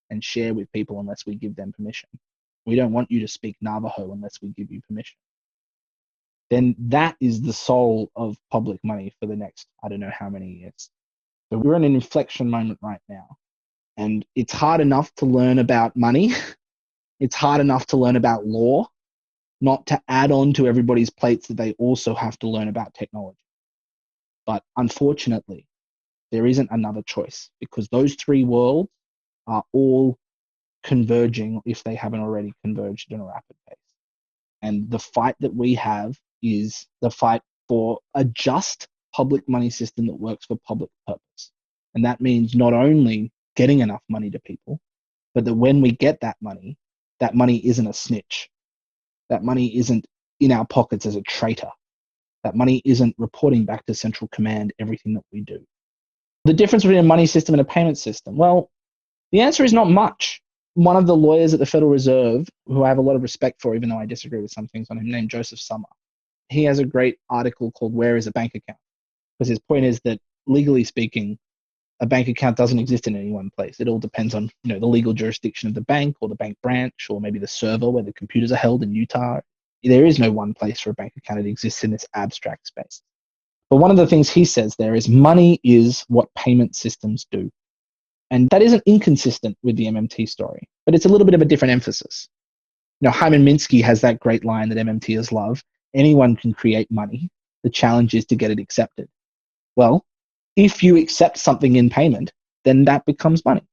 and share with people unless we give them permission. We don't want you to speak Navajo unless we give you permission. Then that is the soul of public money for the next, I don't know how many years. So we're in an inflection moment right now. And it's hard enough to learn about money. It's hard enough to learn about law, not to add on to everybody's plates that they also have to learn about technology. But unfortunately, there isn't another choice because those three worlds are all converging if they haven't already converged in a rapid pace. And the fight that we have is the fight for a just public money system that works for public purpose. And that means not only getting enough money to people, but that when we get that money isn't a snitch. That money isn't in our pockets as a traitor. That money isn't reporting back to central command everything that we do. The difference between a money system and a payment system? Well, the answer is not much. One of the lawyers at the Federal Reserve, who I have a lot of respect for, even though I disagree with some things on him, named Joseph Summer, he has a great article called Where is a Bank Account? Because his point is that, legally speaking, a bank account doesn't exist in any one place. It all depends on, the legal jurisdiction of the bank or the bank branch or maybe the server where the computers are held in Utah. There is no one place for a bank account. It exists in this abstract space. But one of the things he says there is money is what payment systems do. And that isn't inconsistent with the MMT story, but it's a little bit of a different emphasis. Hyman Minsky has that great line that MMTers love: anyone can create money. The challenge is to get it accepted. Well, if you accept something in payment, then that becomes money,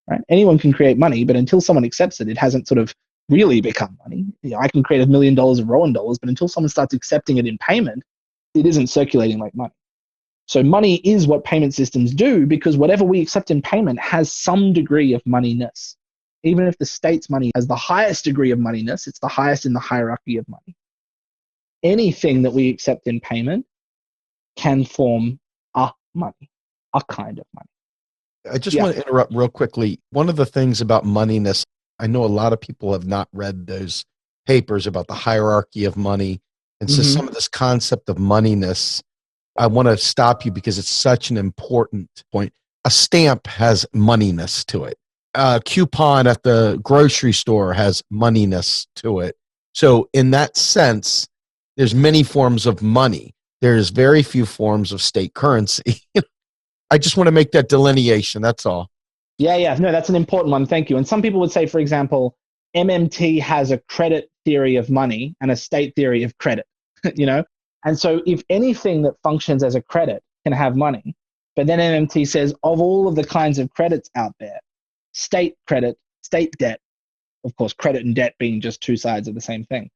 right? Anyone can create money, but until someone accepts it, it hasn't sort of really become money. I can create $1 million of Rohan dollars, but until someone starts accepting it in payment, it isn't circulating like money. So money is what payment systems do, because whatever we accept in payment has some degree of moneyness. Even if the state's money has the highest degree of moneyness, it's the highest in the hierarchy of money. Anything that we accept in payment can form a money, a kind of money. I just want to interrupt real quickly. One of the things about moneyness, I know a lot of people have not read those papers about the hierarchy of money. And so some of this concept of moneyness, I want to stop you because it's such an important point. A stamp has moneyness to it. A coupon at the grocery store has moneyness to it. So in that sense, there's many forms of money. There's very few forms of state currency. I just want to make that delineation. That's all. Yeah. No, that's an important one. Thank you. And some people would say, for example, MMT has a credit theory of money and a state theory of credit, And so if anything that functions as a credit can have money, but then MMT says of all of the kinds of credits out there, state credit, state debt, of course, credit and debt being just two sides of the same thing,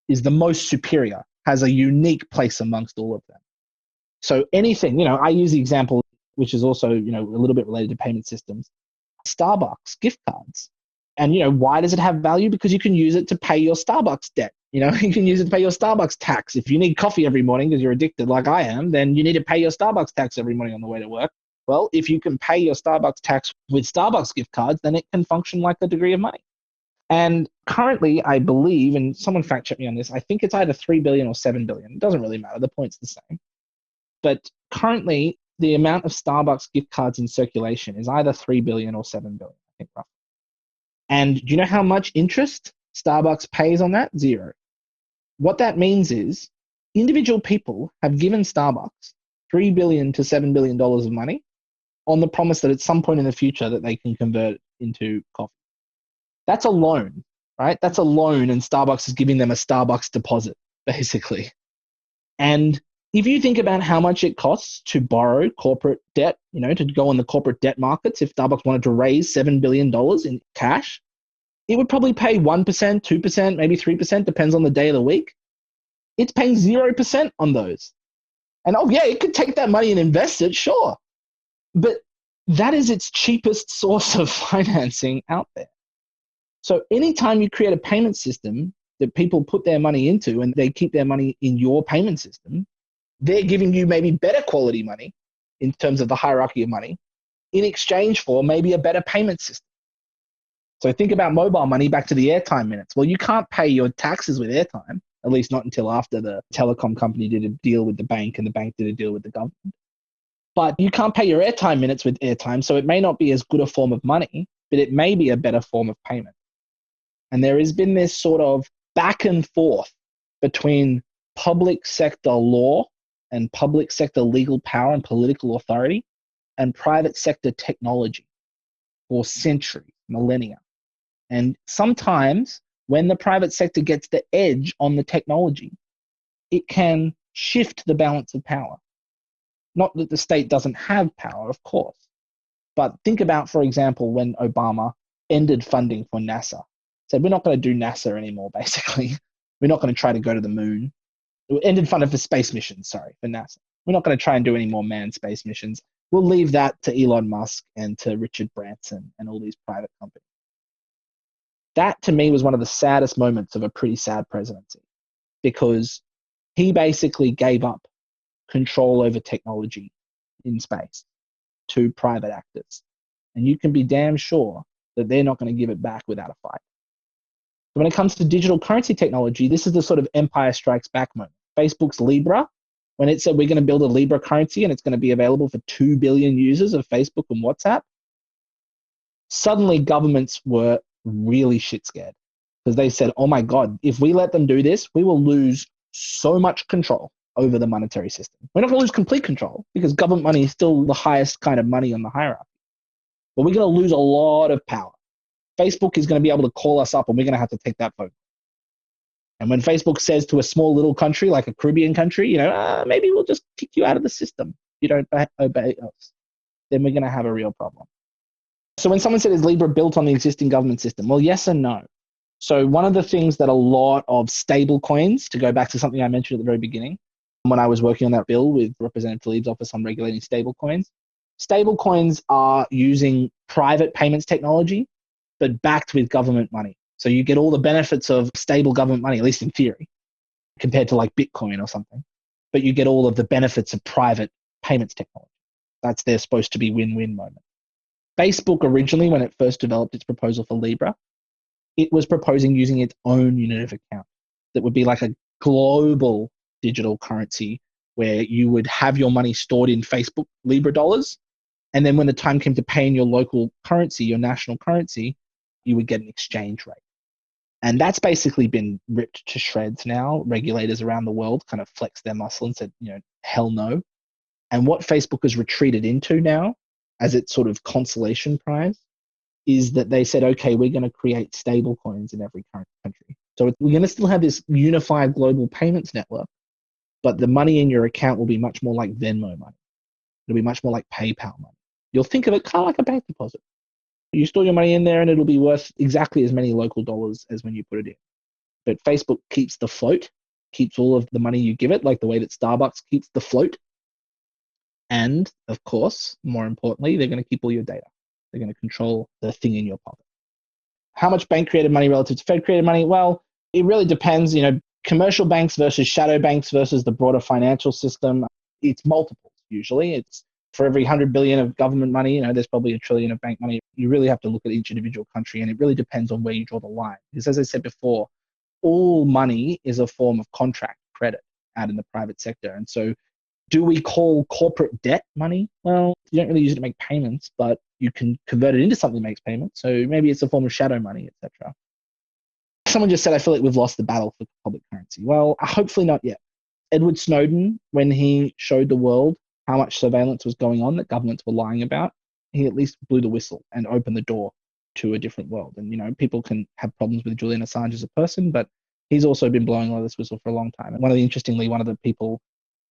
is the most superior, has a unique place amongst all of them. So anything, I use the example, which is also, a little bit related to payment systems, Starbucks gift cards. And, why does it have value? Because you can use it to pay your Starbucks debt. You can use it to pay your Starbucks tax. If you need coffee every morning because you're addicted like I am, then you need to pay your Starbucks tax every morning on the way to work. Well, if you can pay your Starbucks tax with Starbucks gift cards, then it can function like a degree of money. And currently, I believe, and someone fact check me on this, I think it's either 3 billion or 7 billion. It doesn't really matter. The point's the same. But currently, the amount of Starbucks gift cards in circulation is either 3 billion or 7 billion, I think roughly. And do you know how much interest Starbucks pays on that? Zero. What that means is individual people have given Starbucks $3 billion to $7 billion of money on the promise that at some point in the future that they can convert it into coffee. That's a loan, right? That's a loan, and Starbucks is giving them a Starbucks deposit, basically. And if you think about how much it costs to borrow corporate debt, to go on the corporate debt markets, if Starbucks wanted to raise $7 billion in cash, it would probably pay 1%, 2%, maybe 3%, depends on the day of the week. It's paying 0% on those. And it could take that money and invest it, sure. But that is its cheapest source of financing out there. So anytime you create a payment system that people put their money into and they keep their money in your payment system, they're giving you maybe better quality money in terms of the hierarchy of money in exchange for maybe a better payment system. So think about mobile money back to the airtime minutes. Well, you can't pay your taxes with airtime, at least not until after the telecom company did a deal with the bank and the bank did a deal with the government. But you can't pay your airtime minutes with airtime, so it may not be as good a form of money, but it may be a better form of payment. And there has been this sort of back and forth between public sector law and public sector legal power and political authority and private sector technology for centuries, millennia. And sometimes when the private sector gets the edge on the technology, it can shift the balance of power. Not that the state doesn't have power, of course, but think about, for example, when Obama ended funding for NASA. Said, we're not going to do NASA anymore, basically. We're not going to try to go to the moon. It ended funding for space missions, for NASA. We're not going to try and do any more manned space missions. We'll leave that to Elon Musk and to Richard Branson and all these private companies. That, to me, was one of the saddest moments of a pretty sad presidency, because he basically gave up control over technology in space to private actors. And you can be damn sure that they're not going to give it back without a fight. So when it comes to digital currency technology, this is the sort of Empire Strikes Back moment. Facebook's Libra, when it said we're going to build a Libra currency and it's going to be available for 2 billion users of Facebook and WhatsApp, suddenly governments were really shit scared because they said, oh my God, if we let them do this, we will lose so much control over the monetary system. We're not going to lose complete control because government money is still the highest kind of money on the hierarchy. But we're going to lose a lot of power. Facebook is going to be able to call us up and we're going to have to take that vote. And when Facebook says to a small little country like a Caribbean country, maybe we'll just kick you out of the system. You don't obey us. Then we're going to have a real problem. So when someone said, is Libra built on the existing government system? Well, yes and no. So one of the things that a lot of stable coins, to go back to something I mentioned at the very beginning, when I was working on that bill with Representative Tlaib's office on regulating stable coins are using private payments technology, but backed with government money. So you get all the benefits of stable government money, at least in theory, compared to like Bitcoin or something. But you get all of the benefits of private payments technology. That's their supposed to be win-win moment. Facebook originally, when it first developed its proposal for Libra, it was proposing using its own unit of account that would be like a global digital currency where you would have your money stored in Facebook Libra dollars. And then when the time came to pay in your local currency, your national currency, you would get an exchange rate. And that's basically been ripped to shreds now. Regulators around the world kind of flexed their muscle and said, hell no. And what Facebook has retreated into now as its sort of consolation prize is that they said, okay, we're going to create stable coins in every country. So we're going to still have this unified global payments network, but the money in your account will be much more like Venmo money. It'll be much more like PayPal money. You'll think of it kind of like a bank deposit. You store your money in there and it'll be worth exactly as many local dollars as when you put it in. But Facebook keeps the float, keeps all of the money you give it, like the way that Starbucks keeps the float. And of course, more importantly, they're going to keep all your data. They're going to control the thing in your pocket. How much bank created money relative to Fed created money? Well, it really depends, commercial banks versus shadow banks versus the broader financial system. It's multiples usually. It's for every 100 billion of government money, there's probably $1 trillion of bank money. You really have to look at each individual country, and it really depends on where you draw the line. Because as I said before, all money is a form of contract credit out in the private sector. And so do we call corporate debt money? Well, you don't really use it to make payments, but you can convert it into something that makes payments. So maybe it's a form of shadow money, etc. Someone just said, I feel like we've lost the battle for public currency. Well, hopefully not yet. Edward Snowden, when he showed the world how much surveillance was going on that governments were lying about, he at least blew the whistle and opened the door to a different world. And, people can have problems with Julian Assange as a person, but he's also been blowing this whistle for a long time. And one of the people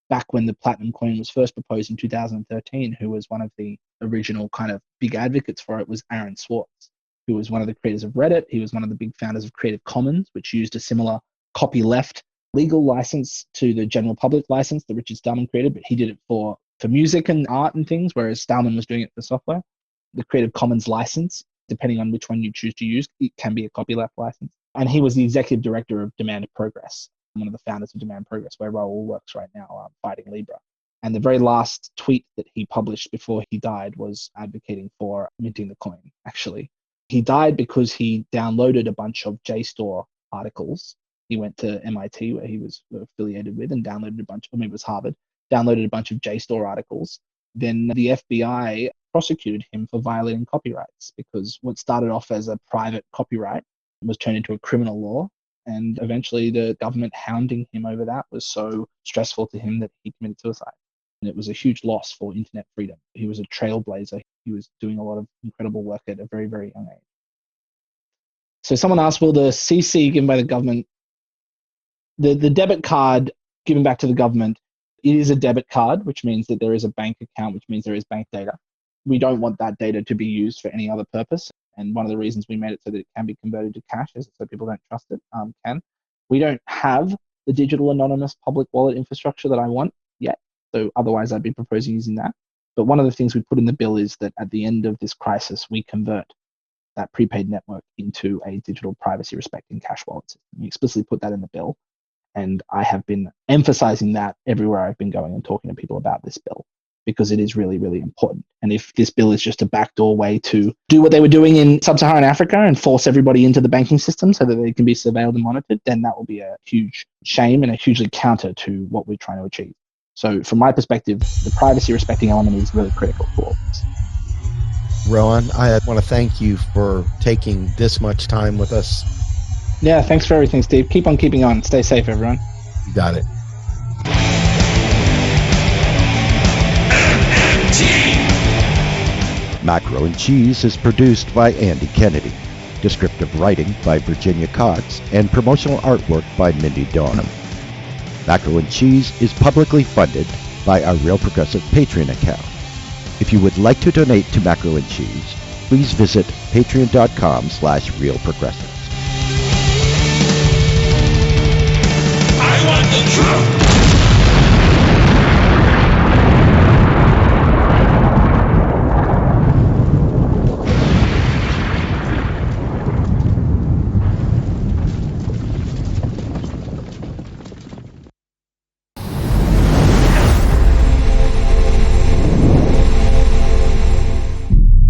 back when the platinum coin was first proposed in 2013, who was one of the original kind of big advocates for it, was Aaron Swartz, who was one of the creators of Reddit. He was one of the big founders of Creative Commons, which used a similar copyleft legal license to the general public license that Richard Stallman created, but he did it for music and art and things, whereas Stallman was doing it for software. The Creative Commons license, depending on which one you choose to use, it can be a copyleft license. And he was the executive director of Demand Progress, one of the founders of Demand Progress, where Raul works right now fighting Libra. And the very last tweet that he published before he died was advocating for minting the coin, actually. He died because he downloaded a bunch of JSTOR articles. He went to MIT, where he was affiliated with, and downloaded a bunch, maybe it was Harvard, downloaded a bunch of JSTOR articles. Then the FBI prosecuted him for violating copyrights, because what started off as a private copyright was turned into a criminal law. And eventually the government hounding him over that was so stressful to him that he committed suicide. And it was a huge loss for internet freedom. He was a trailblazer. He was doing a lot of incredible work at a very, very young age. So someone asked, will the CC given by the government, the debit card given back to the government, it is a debit card, which means that there is a bank account, which means there is bank data. We don't want that data to be used for any other purpose. And one of the reasons we made it so that it can be converted to cash is so people don't trust it, We don't have the digital anonymous public wallet infrastructure that I want yet. So otherwise I'd be proposing using that. But one of the things we put in the bill is that at the end of this crisis, we convert that prepaid network into a digital privacy respecting cash wallet system. We explicitly put that in the bill. And I have been emphasizing that everywhere I've been going and talking to people about this bill, because it is really, really important. And if this bill is just a backdoor way to do what they were doing in sub-Saharan Africa and force everybody into the banking system so that they can be surveilled and monitored, then that will be a huge shame and a hugely counter to what we're trying to achieve. So from my perspective, the privacy respecting element is really critical for all this. Rohan, I want to thank you for taking this much time with us. Yeah, thanks for everything, Steve. Keep on keeping on. Stay safe, everyone. You got it. Macro and Cheese is produced by Andy Kennedy. Descriptive writing by Virginia Cox and promotional artwork by Mindy Donham. Macro and Cheese is publicly funded by our Real Progressive Patreon account. If you would like to donate to Macro and Cheese, please visit patreon.com/realprogressives. I want the truth.